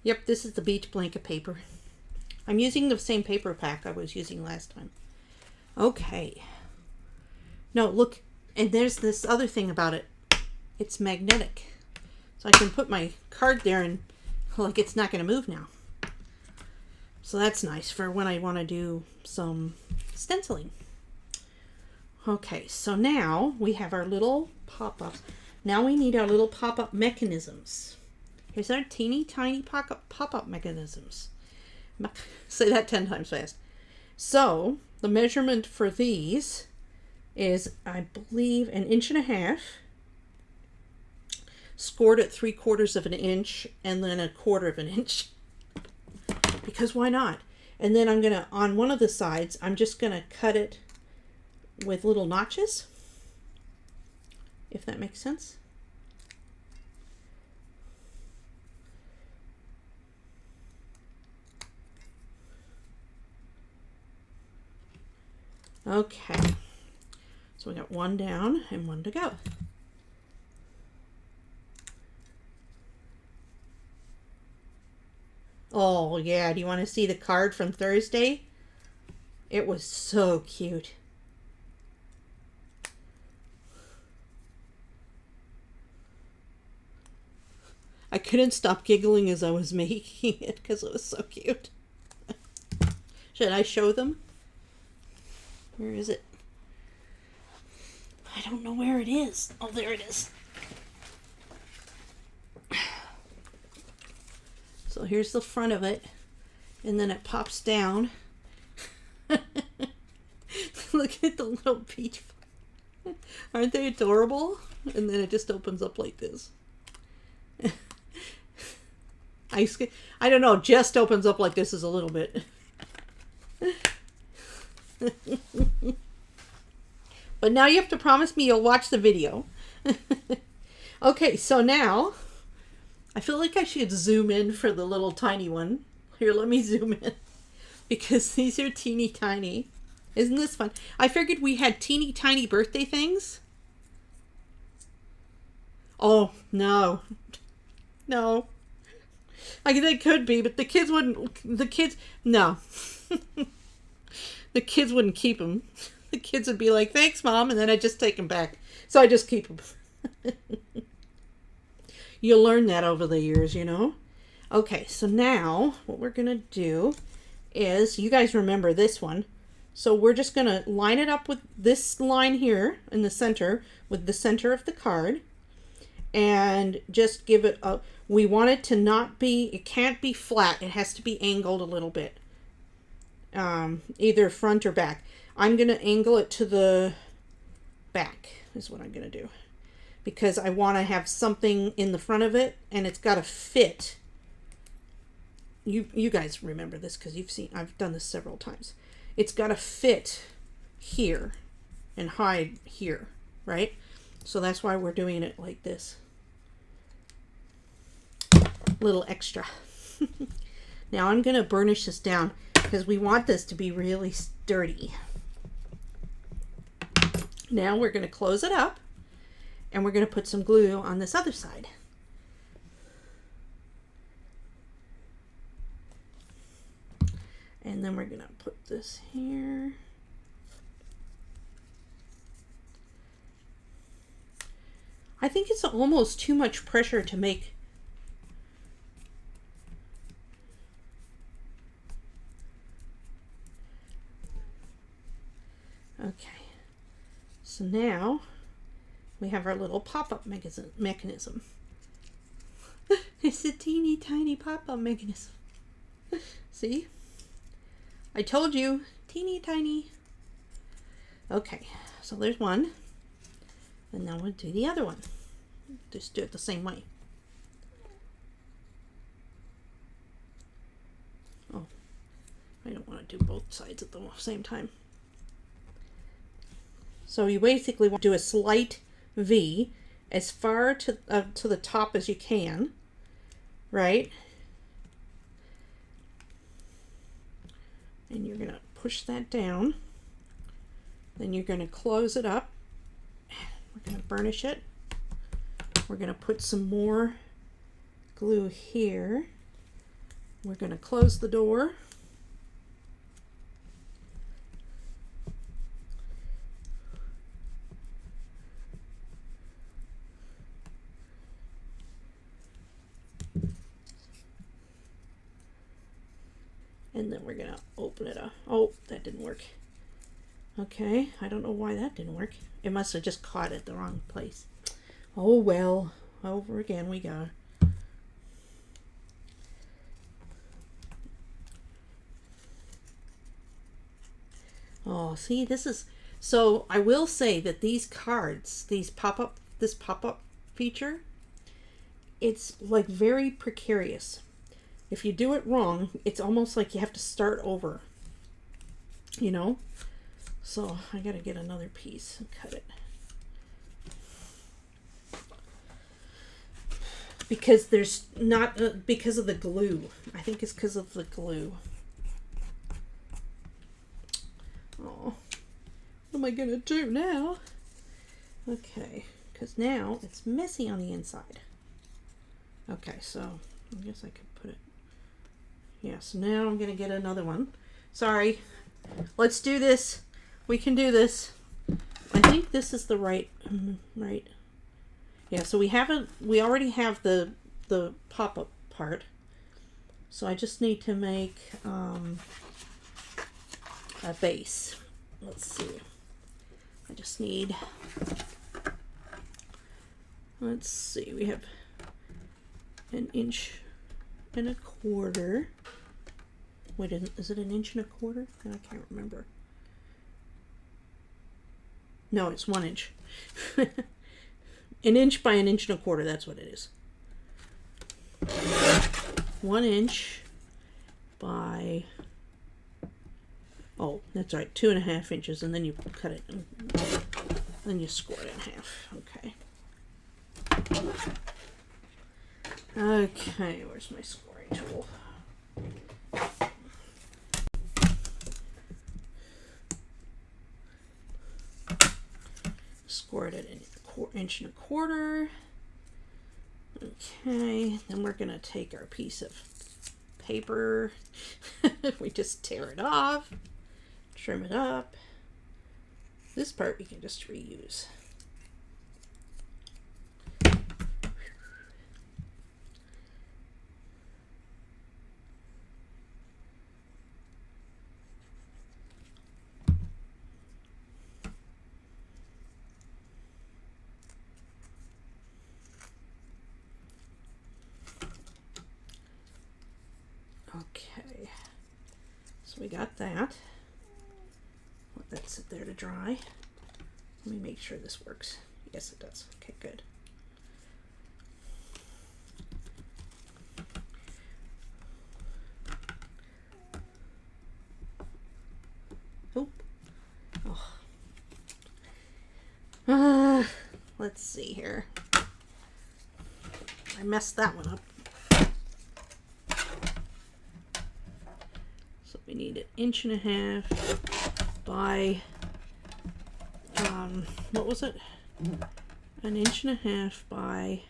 Speaker 1: Yep, this is the beach blanket paper. I'm using the same paper pack I was using last time. Okay. No, look, and there's this other thing about it. It's magnetic. So I can put my card there and like it's not going to move now. So that's nice for when I want to do some stenciling. Okay, so now we have our little pop-ups. Now we need our little pop-up mechanisms. Here's our teeny tiny pop-up mechanisms. Say that 10 times fast. So the measurement for these is, I believe, 1.5 inches, scored at 3/4 of an inch, and then 1/4 of an inch. Because why not? And then I'm gonna, on one of the sides, I'm just gonna cut it with little notches, if that makes sense. Okay, so we got one down and one to go. Oh yeah, do you want to see the card from Thursday? It was so cute. I couldn't stop giggling as I was making it because it was so cute. Should I show them? Where is it? I don't know where it is. Oh, there it is. So here's the front of it, and then it pops down. Look at the little peach. Aren't they adorable? And then it just opens up like this. I don't know, just opens up like this is a little bit. But now you have to promise me you'll watch the video. Okay, so now I feel like I should zoom in for the little tiny one. Here, let me zoom in. Because these are teeny tiny. Isn't this fun? I figured we had teeny tiny birthday things. Oh, no. No. I guess they could be, but the kids wouldn't. No. The kids wouldn't keep them. The kids would be like, thanks, Mom, and then I'd just take them back. So I just keep them. You'll learn that over the years, you know. Okay, so now what we're going to do is, you guys remember this one. So we're just going to line it up with this line here in the center, with the center of the card. And just give it a, we want it to not be, it can't be flat. It has to be angled a little bit. Either front or back. I'm going to angle it to the back is what I'm going to do. Because I want to have something in the front of it, and it's got to fit. You guys remember this because you've seen, I've done this several times. It's got to fit here and hide here, right? So that's why we're doing it like this. Little extra. Now I'm going to burnish this down because we want this to be really sturdy. Now we're going to close it up and we're going to put some glue on this other side. And then we're going to put this here. I think it's almost too much pressure to make. Okay. So now we have our little pop-up mechanism. It's a teeny tiny pop-up mechanism. See? I told you, teeny tiny. Okay, so there's one. And now we'll do the other one. Just do it the same way. Oh, I don't want to do both sides at the same time. So you basically want to do a slight V as far to the top as you can, right? And you're going to push that down. Then you're going to close it up. We're going to burnish it. We're going to put some more glue here. We're going to close the door. And then we're going to open it up. Oh, that didn't work. Okay, I don't know why that didn't work. It must have just caught at the wrong place. Oh well, over again we go. Oh, see, this is So I will say that these cards, this pop-up feature, it's like very precarious. If you do it wrong, it's almost like you have to start over, you know? So I gotta get another piece and cut it. Because there's not, because of the glue. I think it's because of the glue. Oh, what am I gonna do now? Okay, because now it's messy on the inside. Okay, so I guess I could put it. Yeah, so now I'm gonna get another one. Sorry. Let's do this. We can do this. I think this is the right. Yeah, so we already have the pop-up part. So I just need to make a base. Let's see. I just need, let's see, we have 1.25 inches. Wait, is it 1.25 inches? I can't remember. No, it's 1 inch. 1 inch by 1.25 inches, that's what it is. 1 inch by, oh, that's right, 2.5 inches, and then you cut it, and then you score it in half. Okay. Okay, where's my scoring tool? Score it at 1.25 inches. Okay, then we're gonna take our piece of paper. We just tear it off, trim it up. This part we can just reuse. Okay, so we got that. Let that sit there to dry. Let me make sure this works. Yes, it does. Okay, good. Oh. Let's see here. I messed that one up. So we need 1.5 inches by, what was it? 1.5 inches by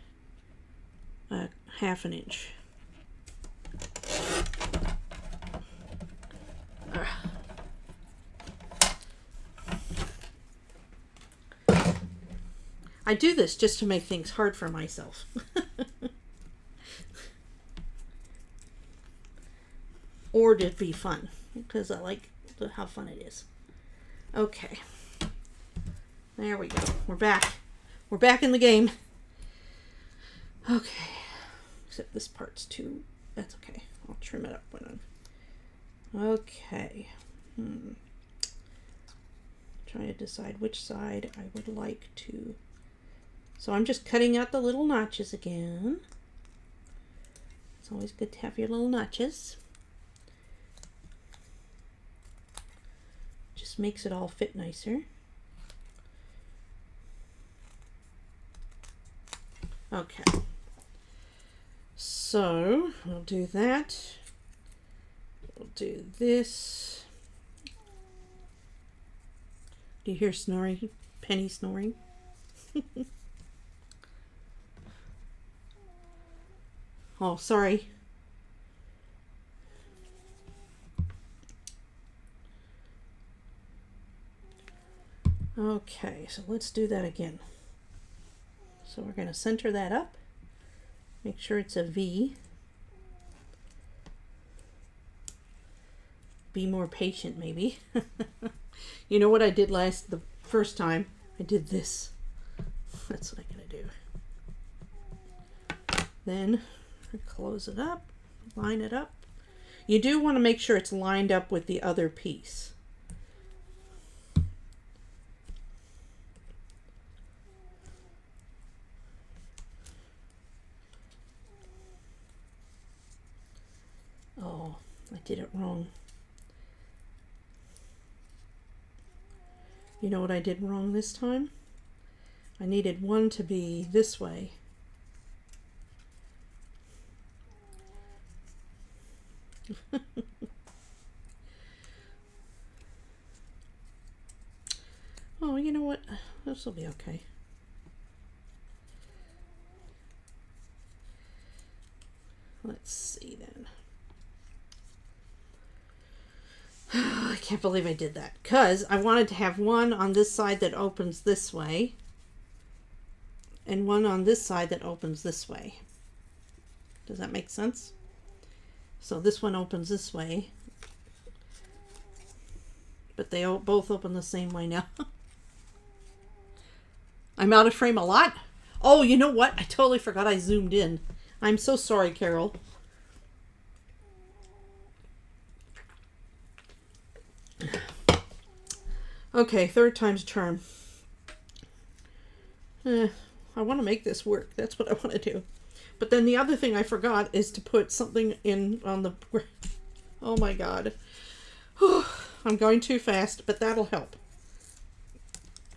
Speaker 1: 1/2 inch. I do this just to make things hard for myself. Or to be fun, because I like how fun it is. Okay. There we go. We're back. We're back in the game. Okay. Except this part's too... That's okay. I'll trim it up when I'm... Okay. Trying to decide which side I would like to... So I'm just cutting out the little notches again. It's always good to have your little notches. Just makes it all fit nicer. Okay. So we'll do that. We'll do this. Do you hear snoring? Penny snoring? Oh, sorry. Okay, so let's do that again. So we're going to center that up. Make sure it's a V. Be more patient, maybe. You know what I did the first time? I did this. That's what I'm going to do. Then close it up, line it up. You do want to make sure it's lined up with the other piece. I did it wrong. You know what I did wrong this time? I needed one to be this way. Oh, you know what? This will be okay. Let's see then. I can't believe I did that, because I wanted to have one on this side that opens this way and one on this side that opens this way. Does that make sense? So this one opens this way, but they both open the same way now. I'm out of frame a lot. Oh, you know what? I totally forgot I zoomed in. I'm so sorry, Carol. Okay, third time's a charm. I want to make this work. That's what I want to do. But then the other thing I forgot is to put something in on the... Oh my God. I'm going too fast, but that'll help.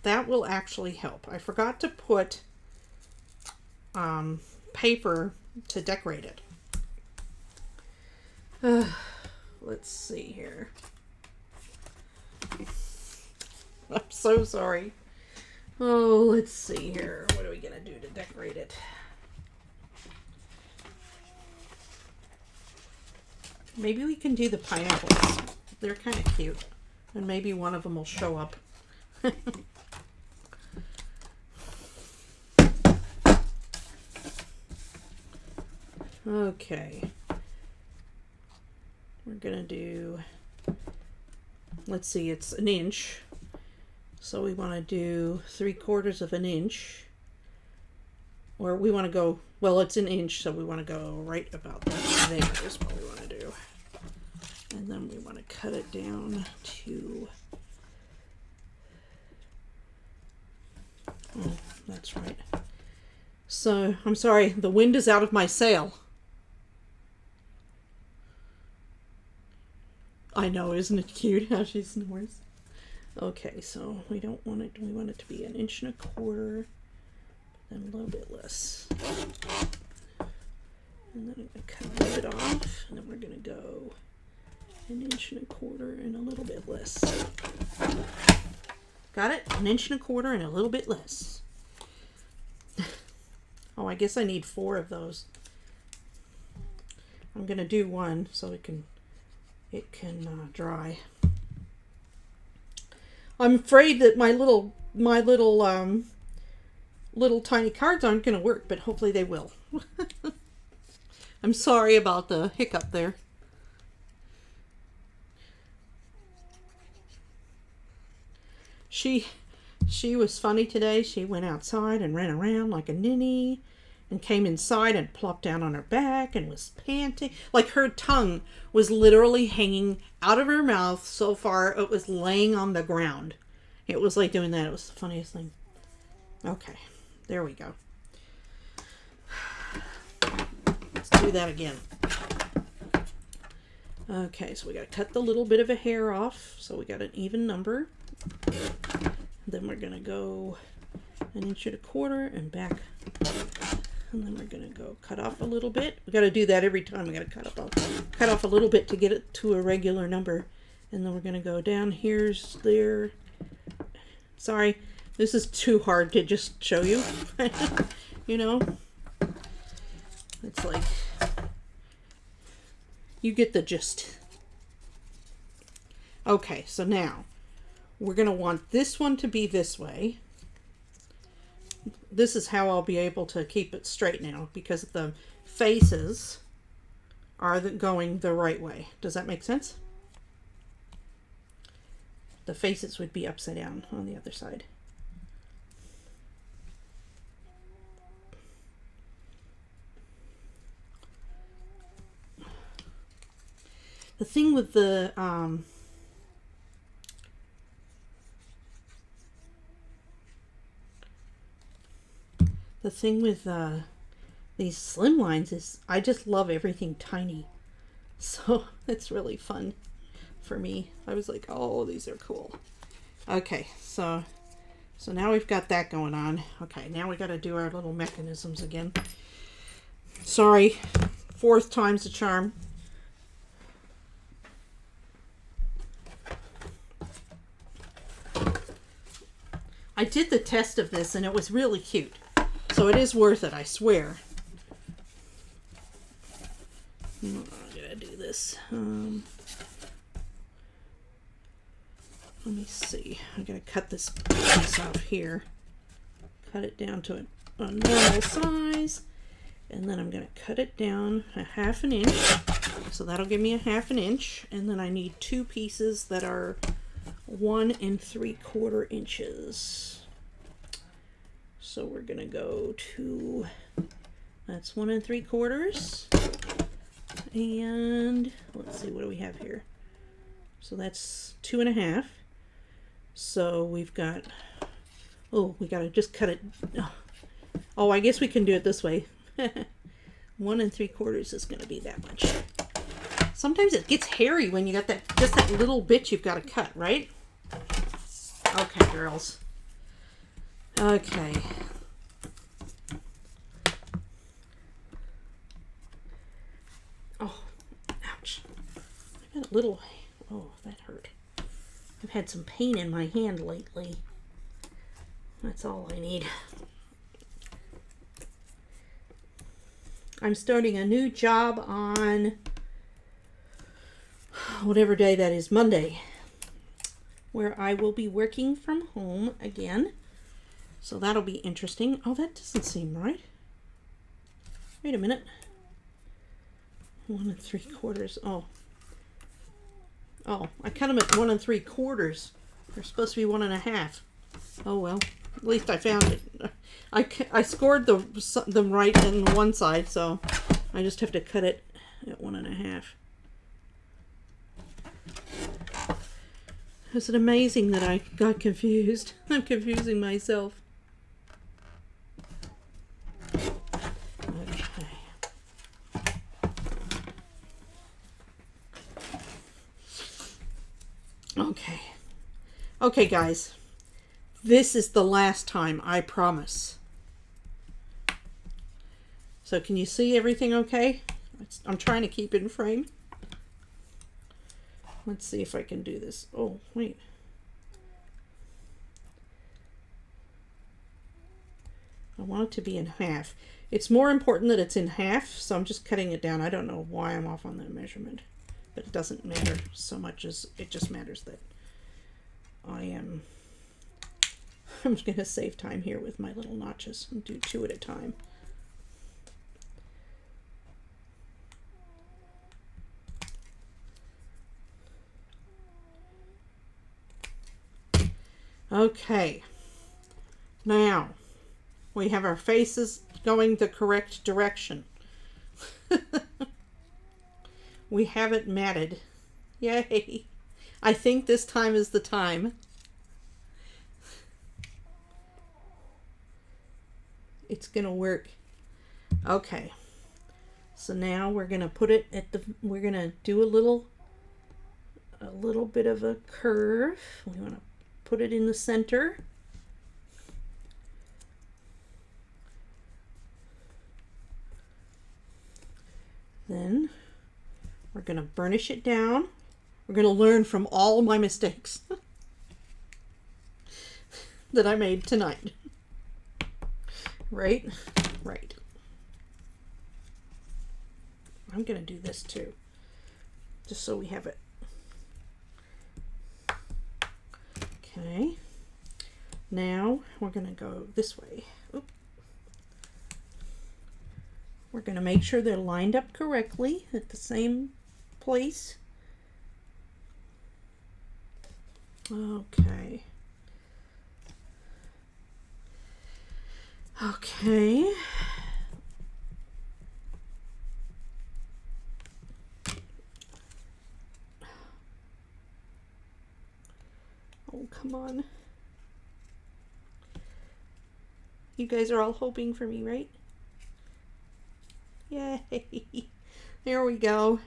Speaker 1: That will actually help. I forgot to put paper to decorate it. Let's see here. I'm so sorry. Oh, let's see here. What are we going to do to decorate it? Maybe we can do the pineapples. They're kind of cute. And maybe one of them will show up. Okay. We're going to do... Let's see, it's an inch. So we want to do 3/4 of an inch. Or we want to go, well, it's an inch, so we want to go right about that. There is what we want to do. And then we want to cut it down to... Oh, that's right. So, I'm sorry, the wind is out of my sail. I know, isn't it cute how she snores? Okay, so we don't want it, we want it to be 1 1/4 inches, then a little bit less. And then I'm going to cut a little bit off, and then we're going to go 1 1/4 inches and a little bit less. Got it? 1 1/4 inches and a little bit less. Oh, I guess I need 4 of those. I'm going to do one so it can dry. I'm afraid that my little tiny cards aren't going to work, but hopefully they will. I'm sorry about the hiccup there. She was funny today. She went outside and ran around like a ninny and came inside and plopped down on her back and was panting. Like her tongue was literally hanging out of her mouth so far it was laying on the ground. It was like doing that. It was the funniest thing. Okay, there we go. Let's do that again. Okay, so we got to cut the little bit of a hair off so we got an even number. Then we're going to go 1 1/4 inches and back. And then we're going to go cut off a little bit. We got to do that every time. We got to cut off a little bit to get it to a regular number. And then we're going to go down here's there. Sorry, this is too hard to just show you. You know, it's like you get the gist. Okay, so now we're going to want this one to be this way. This is how I'll be able to keep it straight now because the faces are going the right way. Does that make sense? The faces would be upside down on the other side. The thing with the these slimlines is I just love everything tiny. So it's really fun for me. I was like, oh, these are cool. Okay, so now we've got that going on. Okay, now we got to do our little mechanisms again. Sorry, fourth time's the charm. I did the test of this and it was really cute. So it is worth it, I swear. I'm gonna do this. Let me see. I'm gonna cut this piece off here. Cut it down to a normal size. And then I'm gonna cut it down a 1/2 inch. So that'll give me a 1/2 inch. And then I need 2 pieces that are 1 3/4 inches. So we're gonna go to, that's 1 3/4. And let's see, what do we have here? So that's 2 1/2. So we've got, oh, we gotta just cut it. Oh, I guess we can do it this way. 1 3/4 is gonna be that much. Sometimes it gets hairy when you got that, just that little bit you've got to cut, right? Okay, girls. Okay. Oh, ouch. I got a little, oh, that hurt. I've had some pain in my hand lately. That's all I need. I'm starting a new job on whatever day that is, Monday, where I will be working from home again. So that'll be interesting. Oh, that doesn't seem right. Wait a minute. 1 3/4. Oh. Oh, I cut them at 1 3/4. They're supposed to be 1 1/2. Oh well. At least I found it. I scored them right in one side, so I just have to cut it at 1 1/2. Is it amazing that I got confused? I'm confusing myself. Okay. Okay, guys. This is the last time, I promise. So can you see everything okay? I'm trying to keep it in frame. Let's see if I can do this. Oh, wait. I want it to be in half. It's more important that it's in half, so I'm just cutting it down. I don't know why I'm off on that measurement, but it doesn't matter so much as it just matters that I'm just going to save time here with my little notches and do 2 at a time. Okay, now we have our faces going the correct direction. We have it matted. Yay! I think this time is the time. It's gonna work. Okay, so now we're gonna put it at the, we're gonna do a little bit of a curve. We want to put it in the center. Then we're going to burnish it down. We're going to learn from all my mistakes that I made tonight. Right? Right. I'm going to do this too, just so we have it. Okay, now we're going to go this way. Oop. We're going to make sure they're lined up correctly at the same place. Okay. Okay. Oh, come on. You guys are all hoping for me, right? Yay. There we go.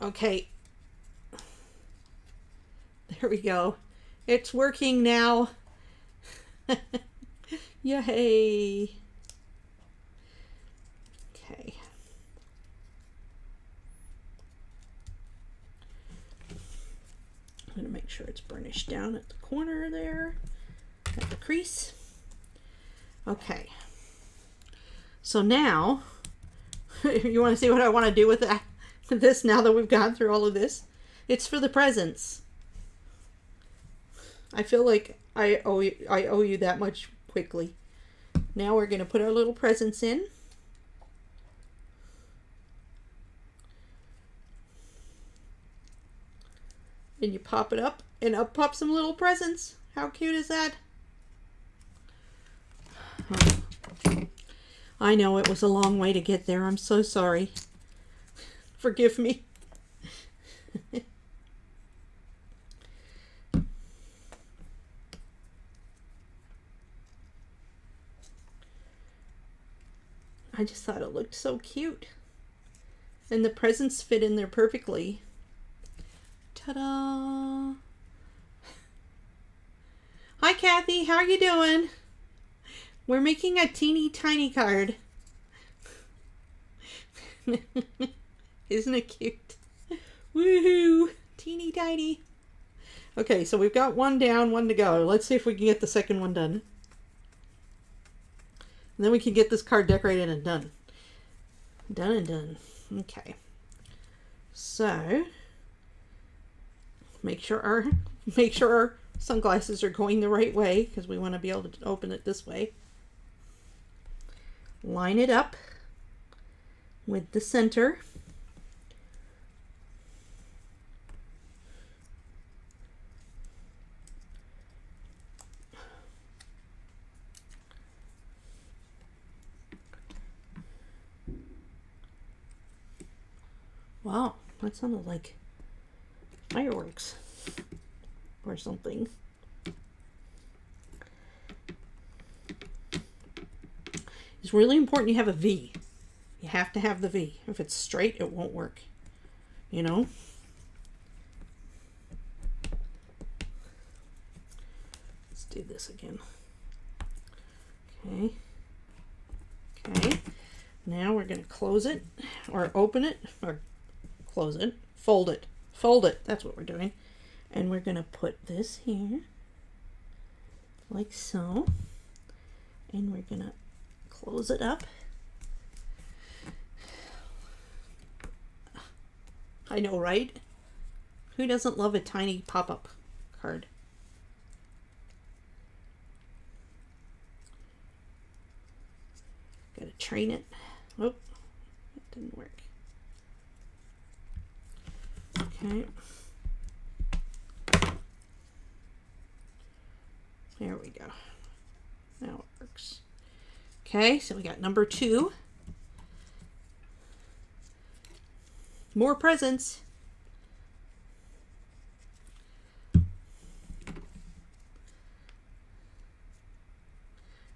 Speaker 1: Okay. There we go. It's working now. Yay. Okay. I'm going to make sure it's burnished down at the corner there, at the crease. Okay. So now, you want to see what I want to do with that? With this, now that we've gone through all of this? It's for the presents. I feel like I owe you that much quickly. Now we're going to put our little presents in. And you pop it up, and up pop some little presents. How cute is that? Oh. I know it was a long way to get there. I'm so sorry. Forgive me. I just thought it looked so cute. And the presents fit in there perfectly. Ta-da! Hi Kathy, how are you doing? We're making a teeny tiny card. Isn't it cute? Woohoo! Teeny tiny. Okay, so we've got one down, one to go. Let's see if we can get the second one done. And then we can get this card decorated and done. Done and done. Okay. So make sure our sunglasses are going the right way, because we want to be able to open it this way. Line it up with the center. Wow, that sounded like fireworks or something. It's really important you have a V. You have to have the V. If it's straight, it won't work. You know? Let's do this again. Okay. Okay. Now we're going to close it, or open it, or close it, fold it. Fold it. That's what we're doing. And we're going to put this here, like so. And we're going to close it up. I know, right? Who doesn't love a tiny pop-up card? Gotta train it. Oh, it didn't work. Okay. There we go. Now it works. Okay, so we got number 2. More presents.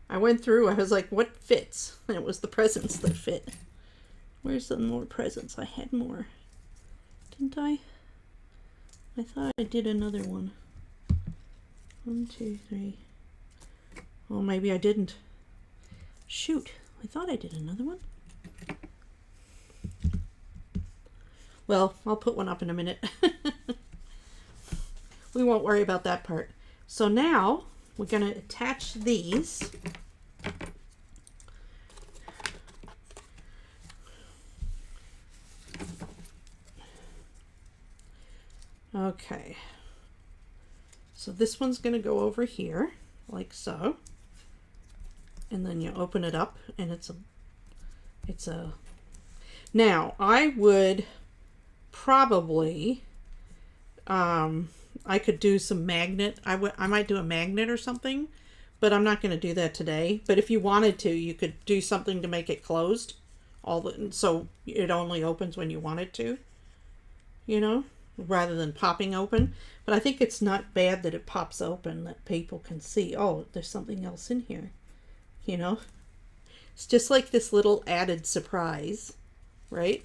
Speaker 1: I went through, I was like, what fits? And it was the presents that fit. Where's the more presents? I had more. Didn't I? I thought I did another one. 1, 2, 3. Oh, maybe I didn't. Shoot, I thought I did another one. Well, I'll put one up in a minute. We won't worry about that part. So now we're going to attach these. Okay. So this one's going to go over here, like so. And then you open it up, and it's a. Now, I would probably, I could do some magnet. I might do a magnet or something, but I'm not going to do that today. But if you wanted to, you could do something to make it closed, so it only opens when you want it to, you know, rather than popping open. But I think it's not bad that it pops open, that people can see, oh, there's something else in here, you know. It's just like this little added surprise, right?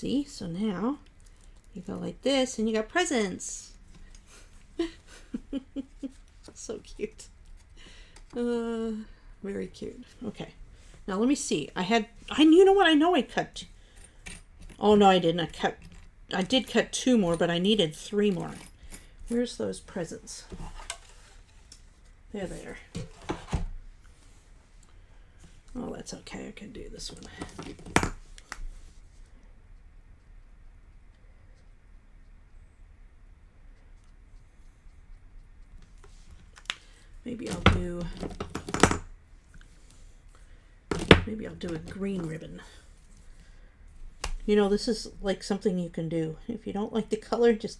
Speaker 1: See, so now you go like this and you got presents. So cute. Very cute. Okay. Now let me see. You know what? I know I cut. Oh no, I didn't. I did cut 2 more, but I needed 3 more. Where's those presents? There they are. Oh, that's okay. I can do this one. Maybe I'll do a green ribbon. You know, this is like something you can do. If you don't like the color, just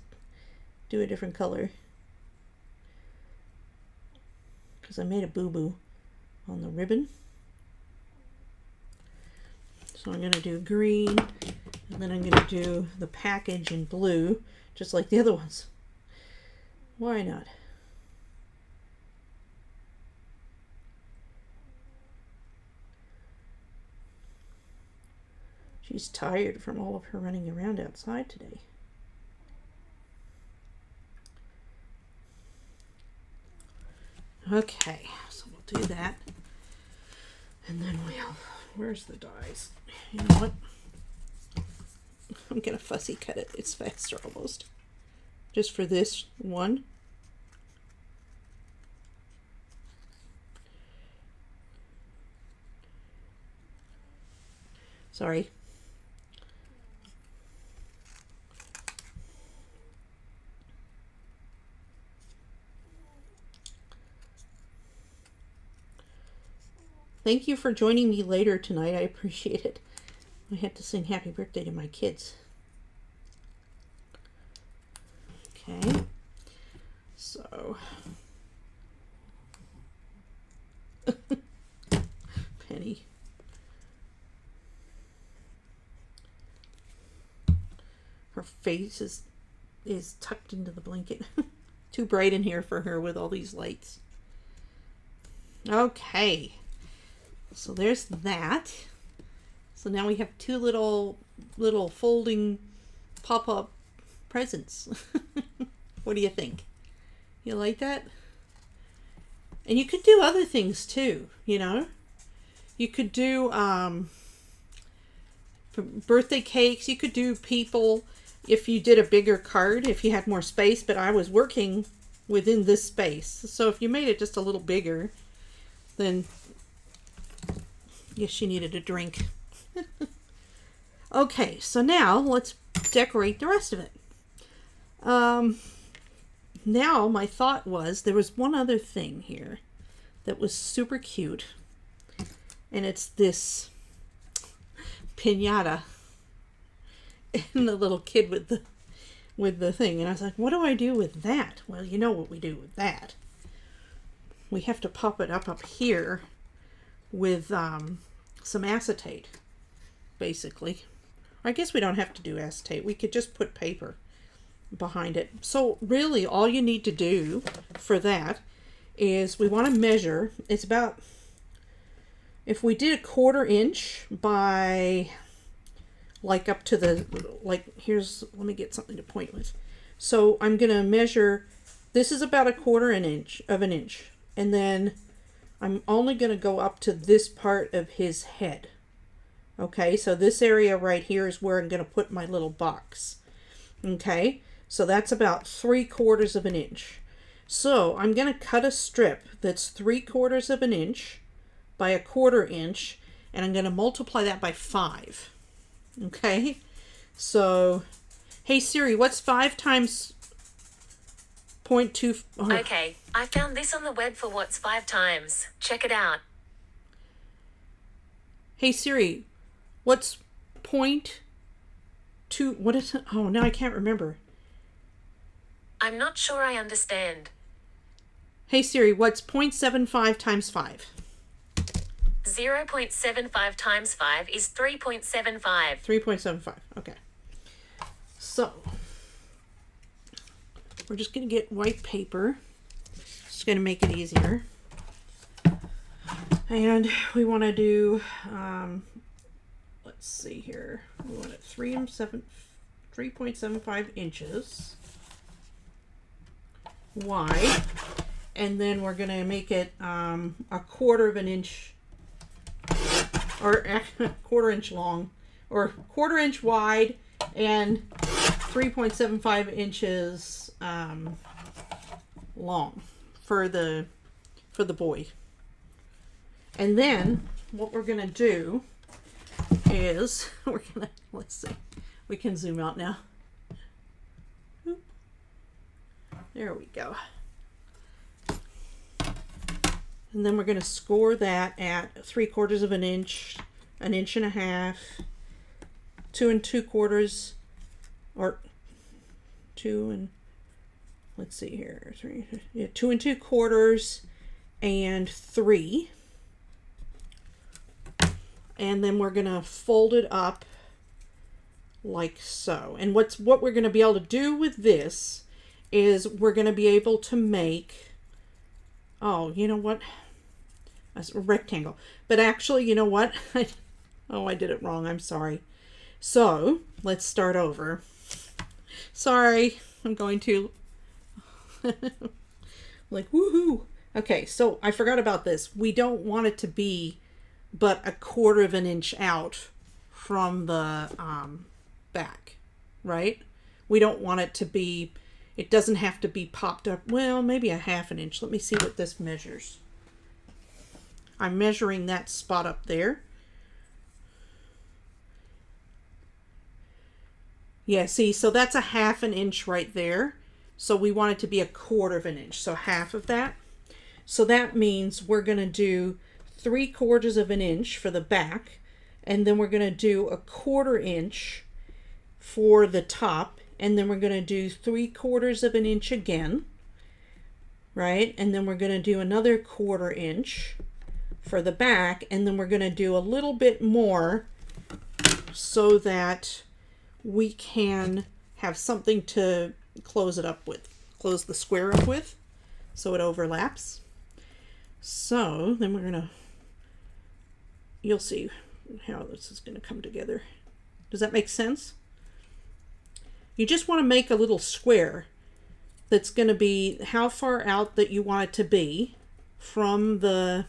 Speaker 1: do a different color. Because I made a boo-boo on the ribbon. So I'm going to do green, and then I'm going to do the package in blue, just like the other ones. Why not? She's tired from all of her running around outside today. Okay, so we'll do that. And then where's the dies? You know what? I'm gonna fussy cut it. It's faster almost. Just for this one. Sorry. Thank you for joining me later tonight. I appreciate it. I had to sing happy birthday to my kids. Okay. So. Penny. Her face is tucked into the blanket. Too bright in here for her with all these lights. Okay. So there's that. So now we have 2 little folding pop-up presents. What do you think? You like that? And you could do other things too, you know? You could do for birthday cakes. You could do people if you did a bigger card, if you had more space, but I was working within this space. So if you made it just a little bigger, then yes, she needed a drink. Okay, so now let's decorate the rest of it. Now my thought was there was one other thing here that was super cute, and it's this piñata and the little kid with the thing. And I was like, what do I do with that? Well, you know what we do with that. We have to pop it up here with some acetate, basically. I guess we don't have to do acetate. We could just put paper behind it. So really all you need to do for that is we want to measure. It's about, if we did a 1/4 inch by like up to the, like here's, let me get something to point with. So I'm going to measure, this is about a 1/4 of an inch. And then I'm only going to go up to this part of his head. Okay, so this area right here is where I'm going to put my little box. Okay, so that's about 3/4 of an inch. So I'm going to cut a strip that's 3/4 of an inch by a 1/4 inch, and I'm going to multiply that by 5. Okay, so hey Siri, what's 5 times 0.2? Oh.
Speaker 4: Okay, I found this on the web for what's 5 times. Check it out.
Speaker 1: Hey Siri, what's 0.2? What is it? Oh, now I can't remember.
Speaker 4: I'm not sure I understand.
Speaker 1: Hey Siri, what's 0.75 times 5?
Speaker 4: 0.75 times 5 is 3.75.
Speaker 1: 3.75. Okay. So we're just going to get white paper. It's going to make it easier. And we want to do, let's let's see here. We want it 3.75 inches wide, and then we're gonna make it a 1/4 inch, or a 1/4 inch long, or 1/4 inch wide, and 3.75 inches long for the boy. And then what we're gonna do is let's see, we can zoom out now. There we go. And then we're going to score that at 3/4 of an inch, 1.5 inches, 2 2/4, or 2 and, let's see here, 3, yeah, 2 2/4 and 3. And then we're going to fold it up like so. And what we're going to be able to do with this is we're going to be able to make, oh, you know what? A rectangle. But actually, you know what? Oh, I did it wrong. I'm sorry. So let's start over. Sorry, I'm going to like, woohoo. Okay, so I forgot about this. We don't want it to be but 1/4 inch out from the back, right? We don't want it to be, it doesn't have to be popped up. Well, maybe 1/2 inch. Let me see what this measures. I'm measuring that spot up there. Yeah, see, so that's 1/2 inch right there. So we want it to be 1/4 inch. So half of that. So that means we're going to do 3/4 inch for the back, and then we're going to do 1/4 inch for the top, and then we're going to do 3/4 inch again, right? And then we're going to do another 1/4 inch for the back, and then we're going to do a little bit more so that we can have something to close it up with, close the square up with, so it overlaps. So then we're going to, you'll see how this is going to come together. Does that make sense? You just want to make a little square that's going to be how far out that you want it to be from the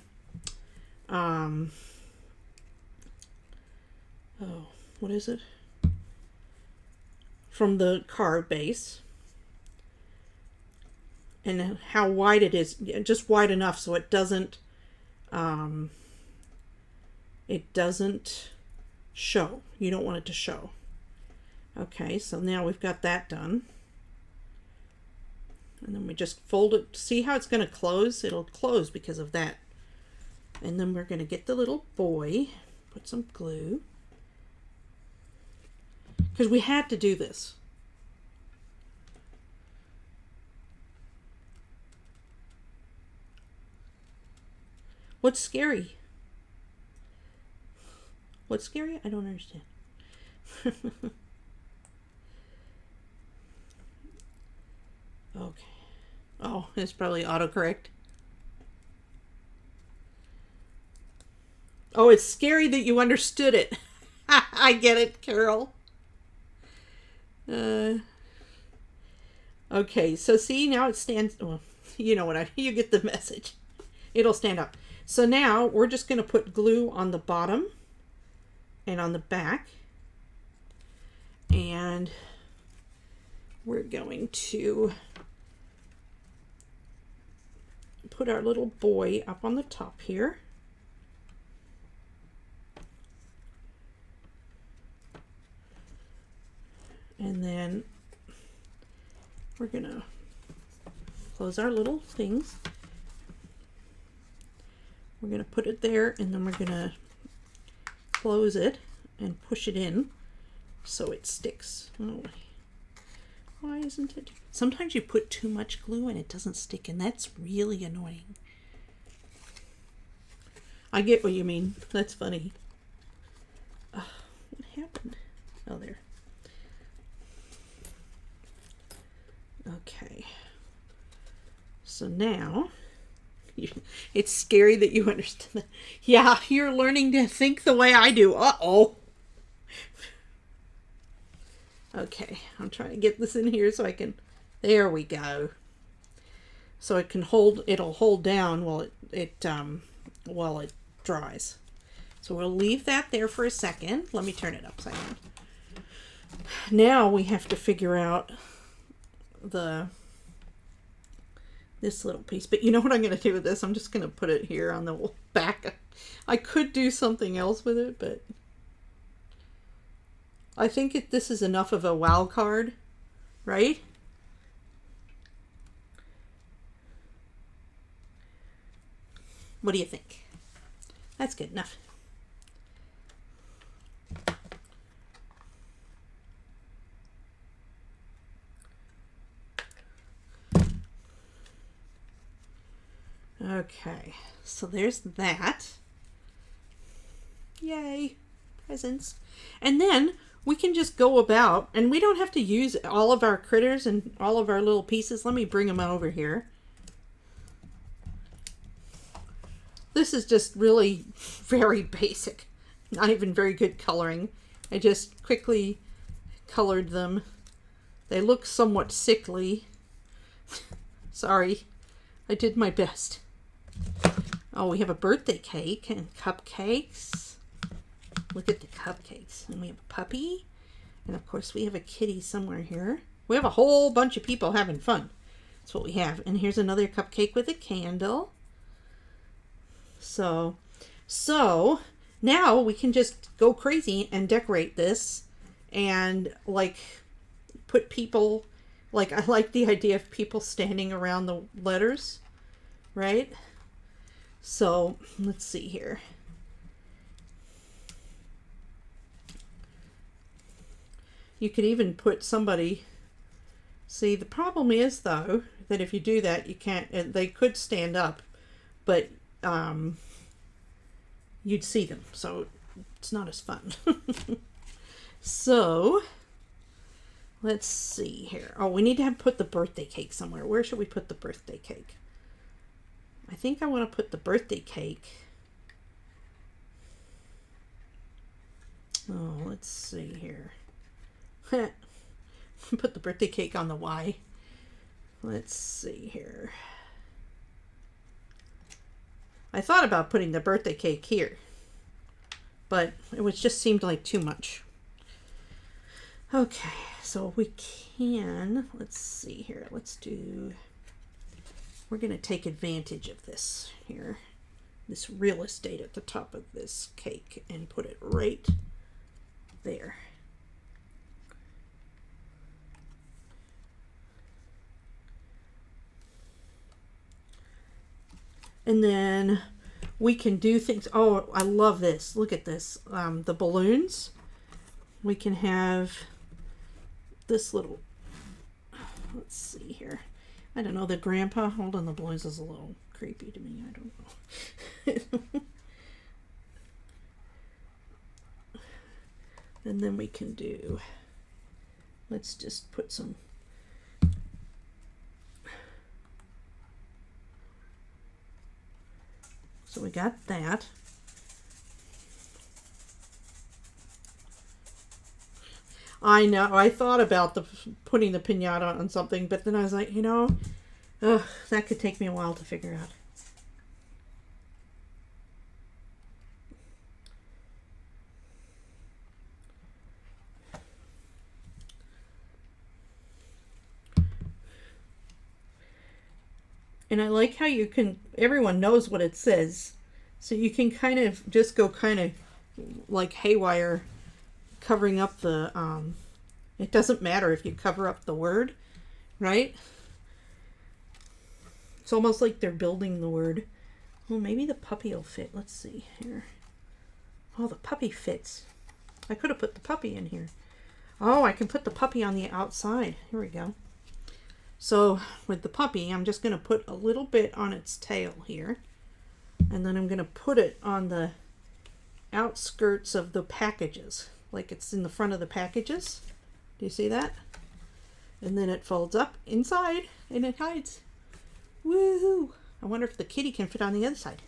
Speaker 1: what is it? From the card base. And how wide it is, just wide enough so it doesn't show. You don't want it to show. Okay, so now we've got that done. And then we just fold it. See how it's going to close? It'll close because of that. And then we're going to get the little boy, put some glue. Because we had to do this. What's scary? What's scary? I don't understand. Okay. Oh, it's probably autocorrect. Oh, it's scary that you understood it. I get it, Carol. Okay, so see, now it stands. Well, you know what you get the message. It'll stand up. So now we're just going to put glue on the bottom and on the back. And we're going to put our little boy up on the top here. And then we're going to close our little things. We're going to put it there, and then we're going to close it and push it in so it sticks. Oh, why isn't it? Sometimes you put too much glue and it doesn't stick, and that's really annoying. I get what you mean. That's funny. What happened? Oh, there. Okay. So now, it's scary that you understand that. Yeah, you're learning to think the way I do. Uh-oh. Okay, I'm trying to get this in here so I can, there we go. So it can hold, it'll hold down while it dries. So we'll leave that there for a second. Let me turn it upside down. Now we have to figure out this little piece. But you know what I'm going to do with this? I'm just going to put it here on the back. I could do something else with it, but I think this is enough of a wow card, right? What do you think? That's good enough. Okay, so there's that. Yay, presents. And then we can just go about, and we don't have to use all of our critters and all of our little pieces. Let me bring them over here. This is just really very basic, not even very good coloring. I just quickly colored them. They look somewhat sickly. Sorry, I did my best. Oh, we have a birthday cake and cupcakes. Look at the cupcakes. And we have a puppy. And of course we have a kitty somewhere here. We have a whole bunch of people having fun. That's what we have. And here's another cupcake with a candle. So now we can just go crazy and decorate this and like put people, like I like the idea of people standing around the letters, right? So let's see here. You could even put somebody, see the problem is though that if you do that you can't, they could stand up, but you'd see them, so it's not as fun. So let's see here. Oh, we need to put the birthday cake somewhere. Where should we put the birthday cake? I think I want to put the birthday cake. Oh, let's see here. Put the birthday cake on the Y. Let's see here. I thought about putting the birthday cake here, but it was just seemed like too much. Okay, so we can, let's see here. We're going to take advantage of this here, this real estate at the top of this cake, and put it right there. And then we can do things. Oh, I love this. Look at this. The balloons. We can have this little, let's see here. I don't know, the grandpa holding the balloons is a little creepy to me. I don't know. And then we can do, let's just put some, so we got that. I know, I thought about putting the piñata on something, but then I was like, you know, that could take me a while to figure out. And I like how you can, everyone knows what it says, so you can kind of just go kind of like haywire, covering up the, it doesn't matter if you cover up the word, right? It's almost like they're building the word. Well, maybe the puppy will fit. Let's see here. Oh, the puppy fits. I could have put the puppy in here. Oh, I can put the puppy on the outside. Here we go. So with the puppy, I'm just going to put a little bit on its tail here. And then I'm going to put it on the outskirts of the packages. Like it's in the front of the packages. Do you see that? And then it folds up inside and it hides. Woohoo! I wonder if the kitty can fit on the other side.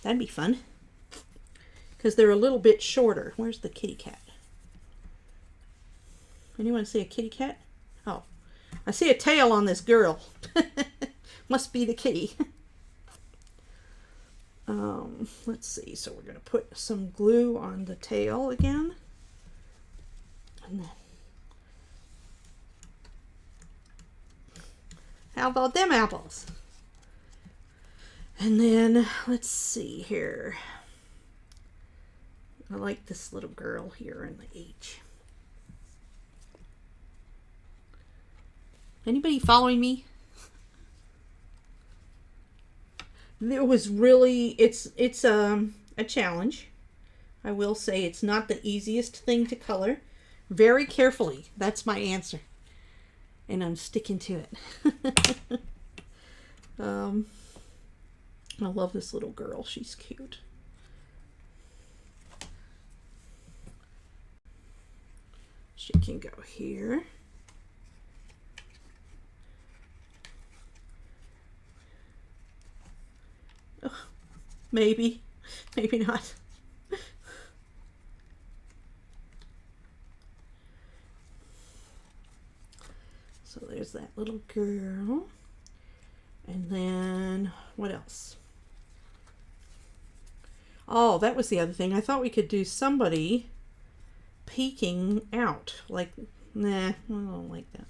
Speaker 1: That'd be fun. Because they're a little bit shorter. Where's the kitty cat? Anyone see a kitty cat? Oh, I see a tail on this girl. Must be the kitty. Let's see. So we're going to put some glue on the tail again. And then, how about them apples? And then let's see here. I like this little girl here in the H. Anybody following me? It was really, it's a challenge. I will say it's not the easiest thing to color. Very carefully. That's my answer. And I'm sticking to it. I love this little girl. She's cute. She can go here. Oh, maybe not. So there's that little girl. And then what else? Oh, that was the other thing. I thought we could do somebody peeking out. Like, nah, I don't like that.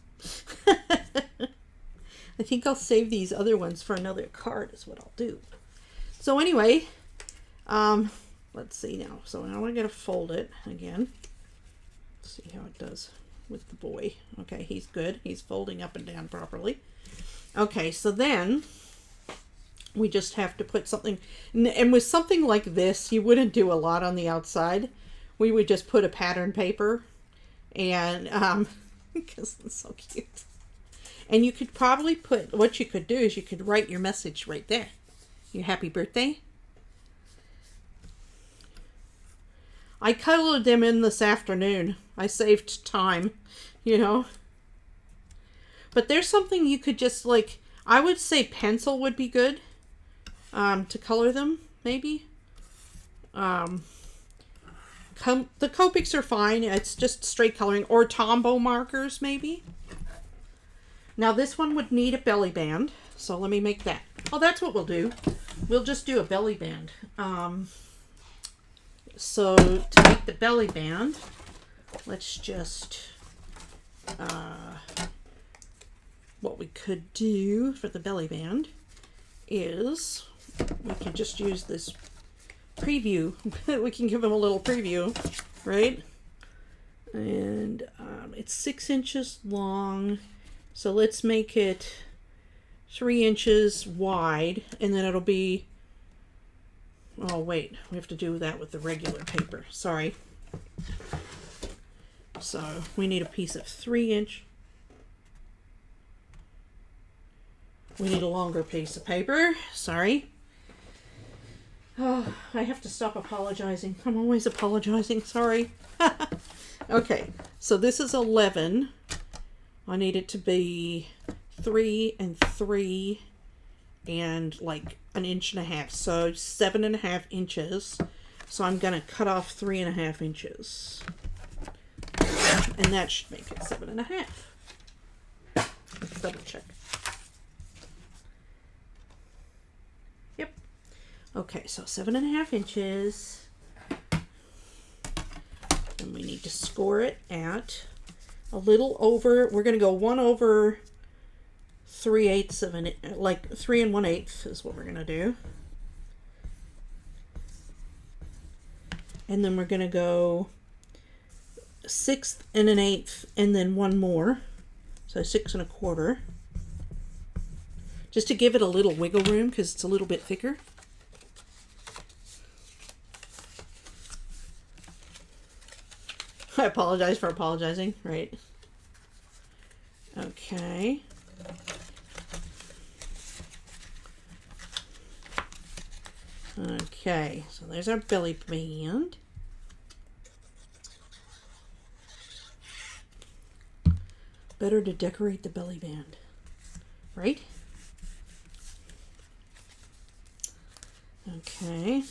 Speaker 1: I think I'll save these other ones for another card is what I'll do. So anyway, let's see now. So now I gotta fold it again. See how it does with the boy. Okay, he's good. He's folding up and down properly. Okay, so then we just have to put something, and with something like this, you wouldn't do a lot on the outside. We would just put a pattern paper, and because it's so cute. And you could probably put, what you could do is you could write your message right there. Your happy birthday. I colored them in this afternoon. I saved time, you know. But there's something you could just like, I would say pencil would be good to color them, maybe. The Copics are fine. It's just straight coloring. Or Tombow markers, maybe. Now this one would need a belly band. So let me make that. Oh, that's what we'll do. We'll just do a belly band. So to make the belly band, let's just, what we could do for the belly band is we can just use this preview. We can give them a little preview, right? And it's 6 inches long. So let's make it 3 inches wide, and then it'll be, oh wait, we have to do that with the regular paper. Sorry. So we need a piece of 3 inch. We need a longer piece of paper. Sorry. Oh, I have to stop apologizing. I'm always apologizing. Sorry. Okay, so this is 11. I need it to be 3 and 3 and like 1.5 inches. So 7.5 inches. So I'm going to cut off 3.5 inches. And that should make it 7.5. Let's double check. Yep. Okay, so 7.5 inches. And we need to score it at a little over, we're going to go 1 over 3/8 of an, like 3 1/8 is what we're going to do. And then we're going to go 6 1/8 and then 1 more. So 6 1/4. Just to give it a little wiggle room because it's a little bit thicker. I apologize for apologizing, right? Okay. Okay, so there's our belly band. Better to decorate the belly band, right? Okay.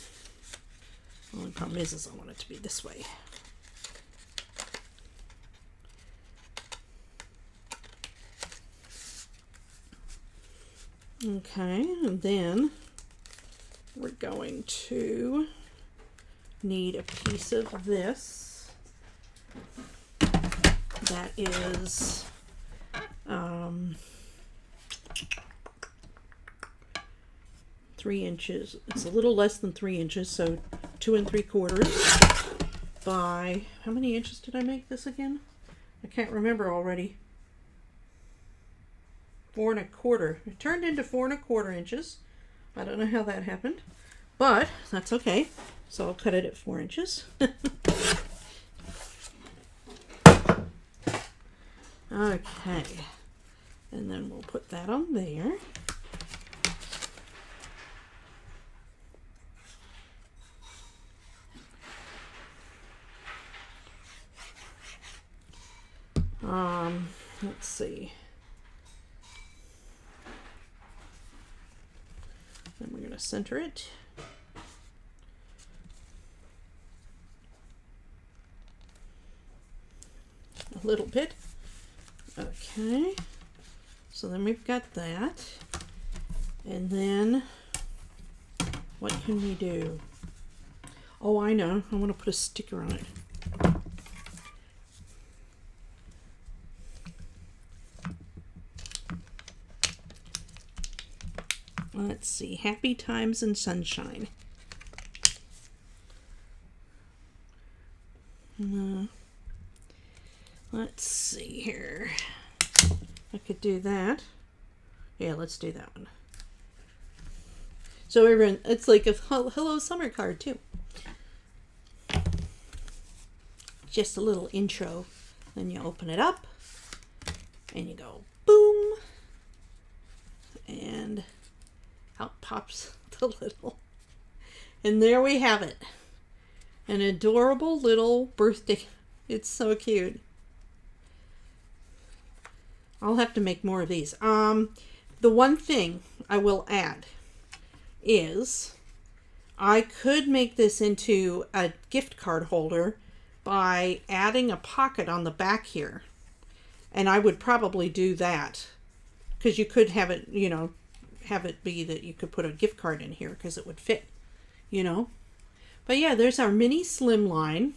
Speaker 1: Well, the problem is I want it to be this way. Okay, and then we're going to need a piece of this. That is 3 inches. It's a little less than 3 inches, so 2 3/4 by, how many inches did I make this again? I can't remember already. 4 1/4. It turned into 4 1/4 inches. I don't know how that happened, but that's okay. So I'll cut it at 4 inches. Okay, and then we'll put that on there. Let's see. Then we're going to center it. A little bit. Okay. So then we've got that. And then what can we do? Oh, I know. I want to put a sticker on it. Let's see, happy times and sunshine. Let's see here. I could do that. Yeah, let's do that one. So everyone, it's like a hello summer card too. Just a little intro. Then you open it up and you go boom. And out pops the little, and there we have it, an adorable little birthday. It's so cute. I'll have to make more of these. The one thing I will add is I could make this into a gift card holder by adding a pocket on the back here, and I would probably do that because you could have it, you know, have it be that you could put a gift card in here because it would fit, you know. But yeah, there's our mini Slimline.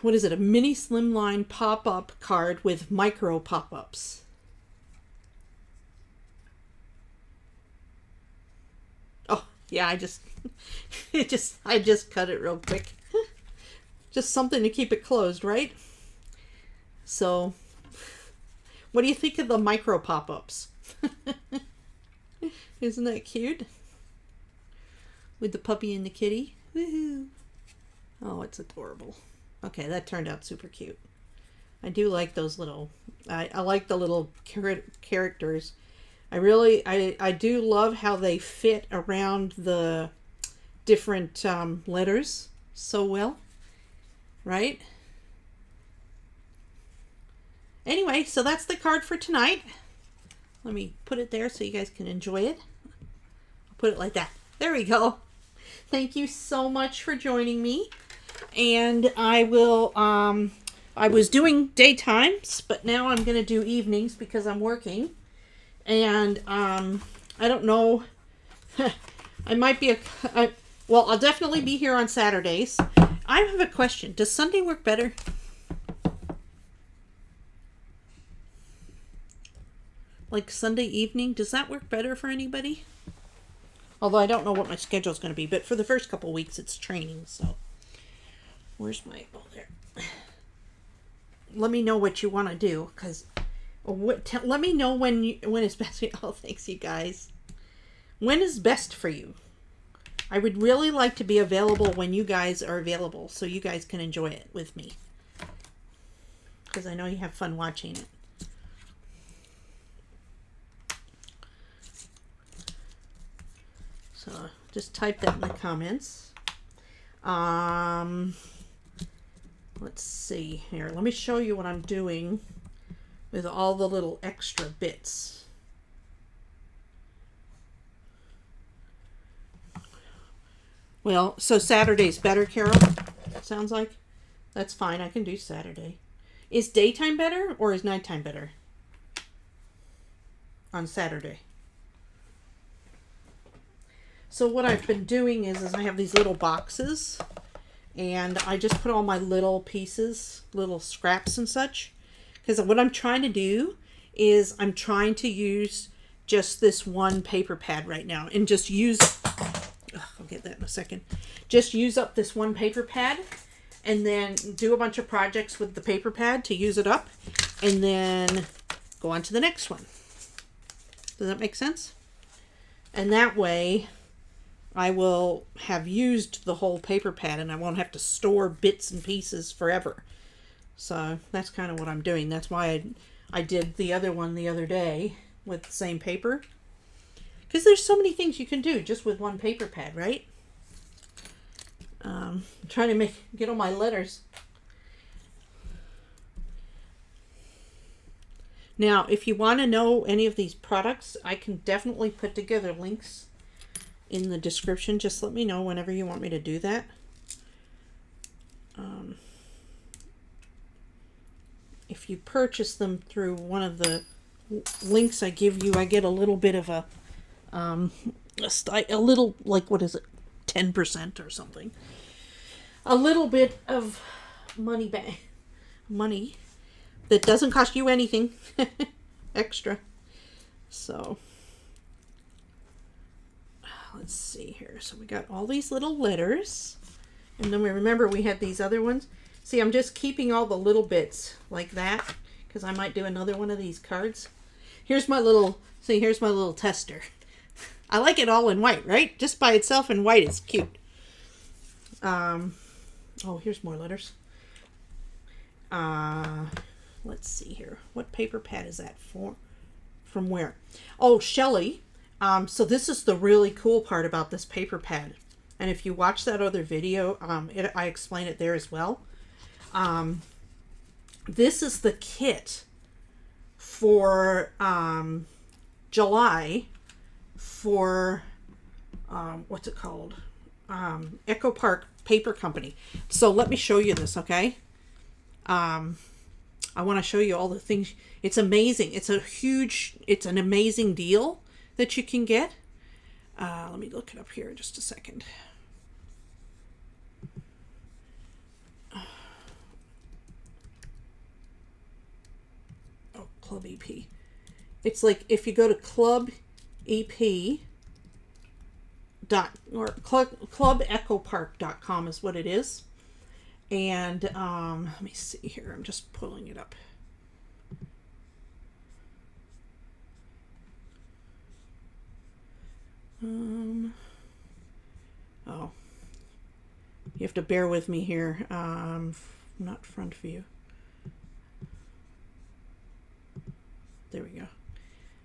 Speaker 1: What is it? A mini Slimline pop-up card with micro pop-ups. Oh yeah, I just cut it real quick. Just something to keep it closed, right? So what do you think of the micro pop-ups? Isn't that cute? With the puppy and the kitty. Woohoo! Oh, it's adorable. Okay, that turned out super cute. I do like those little, I like the little characters. I do love how they fit around the different letters so well. Right? Anyway, so that's the card for tonight. Let me put it there so you guys can enjoy it. I'll put it like that. There we go. Thank you so much for joining me. And I will, I was doing daytimes, but now I'm going to do evenings because I'm working. And I don't know. I might be well, I'll definitely be here on Saturdays. I have a question. Does Sunday work better? Like Sunday evening, does that work better for anybody? Although I don't know what my schedule is going to be, but for the first couple weeks it's training, so. Where's my, oh there. Let me know what you want to do, because, let me know when is best for you. Oh, thanks you guys. When is best for you? I would really like to be available when you guys are available, so you guys can enjoy it with me. Because I know you have fun watching it. So just type that in the comments. Let's see here. Let me show you what I'm doing with all the little extra bits. Well, so Saturday's better, Carol? Sounds like? That's fine. I can do Saturday. Is daytime better or is nighttime better? on Saturday. So what I've been doing is I have these little boxes, and I just put all my little pieces, little scraps and such. Because what I'm trying to do is I'm trying to use just this one paper pad right now, and just use, I'll get that in a second. Just use up this one paper pad, and then do a bunch of projects with the paper pad to use it up, and then go on to the next one. Does that make sense? And that way I will have used the whole paper pad, and I won't have to store bits and pieces forever. So that's kind of what I'm doing. That's why I did the other one the other day with the same paper. Because there's so many things you can do just with one paper pad, right? I'm trying to get all my letters. Now, if you want to know any of these products, I can definitely put together links in the description. Just let me know whenever you want me to do that. If you purchase them through one of the links I give you, I get a little bit of a little, like, what is it, 10% or something. A little bit of money that doesn't cost you anything extra. So let's see here. So we got all these little letters, and then we remember we had these other ones. See, I'm just keeping all the little bits like that because I might do another one of these cards. Here's my little tester. I like it all in white, right? Just by itself in white, it's cute. Oh, here's more letters. Let's see here. What paper pad is that for? From where? Oh, Shelly. So this is the really cool part about this paper pad. And if you watch that other video, I explain it there as well. This is the kit for July for what's it called? Echo Park Paper Company. So let me show you this, okay? I want to show you all the things. It's amazing. It's an amazing deal that you can get. Let me look it up here in just a second. Oh, Club EP. It's like if you go to Club EP clubechopark.com is what it is. And let me see here. I'm just pulling it up. Oh, you have to bear with me here. Not front view. There we go.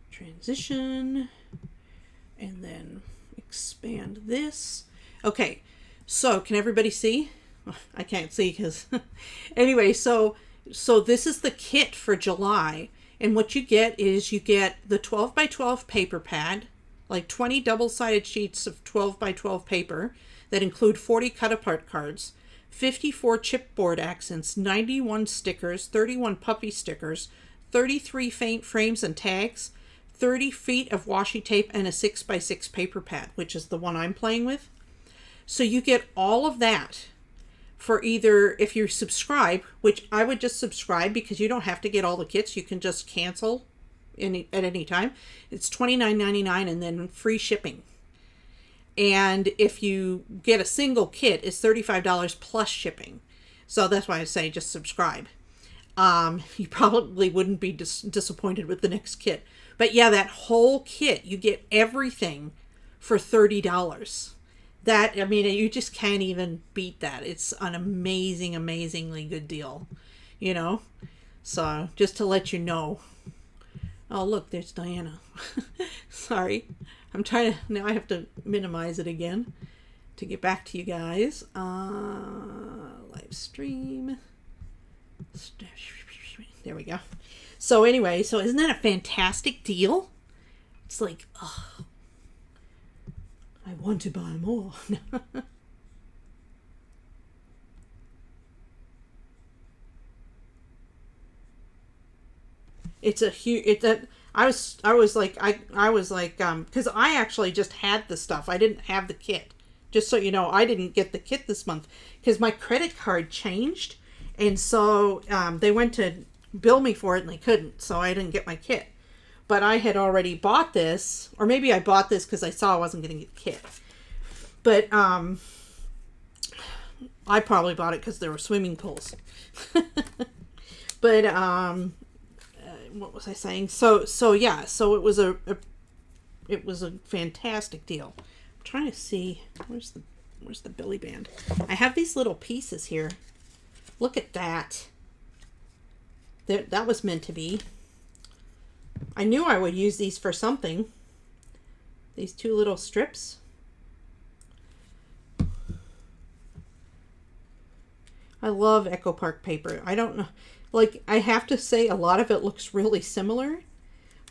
Speaker 1: Transition, and then expand this. Okay, so can everybody see? I can't see because anyway, so this is the kit for July, and what you get is you get the 12 by 12 paper pad, like 20 double-sided sheets of 12 by 12 paper that include 40 cut-apart cards, 54 chipboard accents, 91 stickers, 31 puppy stickers, 33 faint frames and tags, 30 feet of washi tape, and a 6x6 paper pad, which is the one I'm playing with. So you get all of that for either, if you subscribe, which I would just subscribe because you don't have to get all the kits. You can just cancel at any time. It's $29.99 and then free shipping. And if you get a single kit, it's $35 plus shipping. So that's why I say just subscribe. You probably wouldn't be disappointed with the next kit. But yeah, that whole kit, you get everything for $30. That, I mean, you just can't even beat that. It's an amazingly good deal, you know? So, just to let you know. Oh, look, there's Diana. Sorry. I'm trying to, now I have to minimize it again to get back to you guys. Live stream. There we go. So anyway, so isn't that a fantastic deal? It's like, oh, I want to buy more. It's a huge, I was like, because I actually just had the stuff. I didn't have the kit. Just so you know, I didn't get the kit this month because my credit card changed. And so they went to bill me for it and they couldn't. So I didn't get my kit. But I had already bought this, or maybe I bought this because I saw I wasn't going to get the kit. But I probably bought it because there were swimming pools. But what was I saying? So yeah. So it was a fantastic deal. I'm trying to see where's the Billy Band. I have these little pieces here. Look at that. That was meant to be. I knew I would use these for something. These two little strips. I love Echo Park paper. I don't know. Like, I have to say a lot of it looks really similar,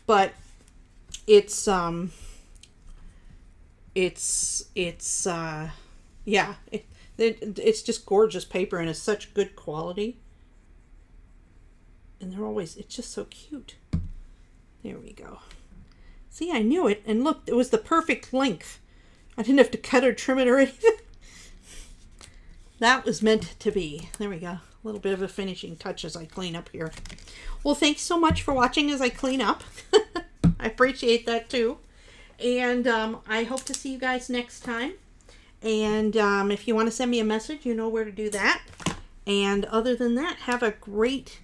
Speaker 1: but it's yeah, it's just gorgeous paper and it's such good quality. And it's just so cute. There we go. See, I knew it. And look, it was the perfect length. I didn't have to cut or trim it or anything. That was meant to be. There we go. A little bit of a finishing touch as I clean up here. Well, thanks so much for watching as I clean up. I appreciate that too. And I hope to see you guys next time. And if you want to send me a message, you know where to do that. And other than that, have a great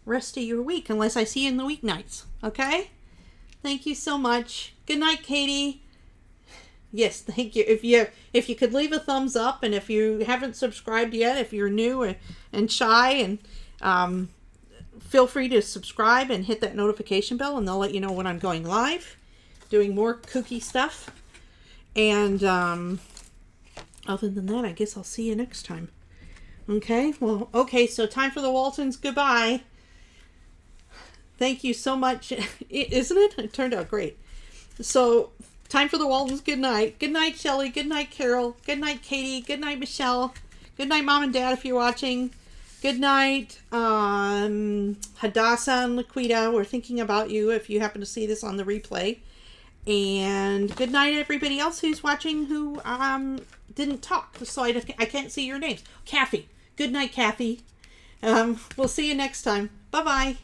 Speaker 1: rest of your week, unless I see you in the weeknights. Okay? Thank you so much. Good night, Katie. Yes, thank you. If you could leave a thumbs up, and if you haven't subscribed yet, if you're new and shy, and feel free to subscribe and hit that notification bell, and they'll let you know when I'm going live, doing more kooky stuff. And other than that, I guess I'll see you next time. Okay? Well, okay, so time for the Waltons. Goodbye. Thank you so much. Isn't it? It turned out great. So, time for the Waltons. Good night. Good night, Shelley. Good night, Carol. Good night, Katie. Good night, Michelle. Good night, Mom and Dad, if you're watching. Good night, Hadassah and Laquita. We're thinking about you if you happen to see this on the replay. And good night, everybody else who's watching who didn't talk, so I can't see your names. Kathy. Good night, Kathy. We'll see you next time. Bye-bye.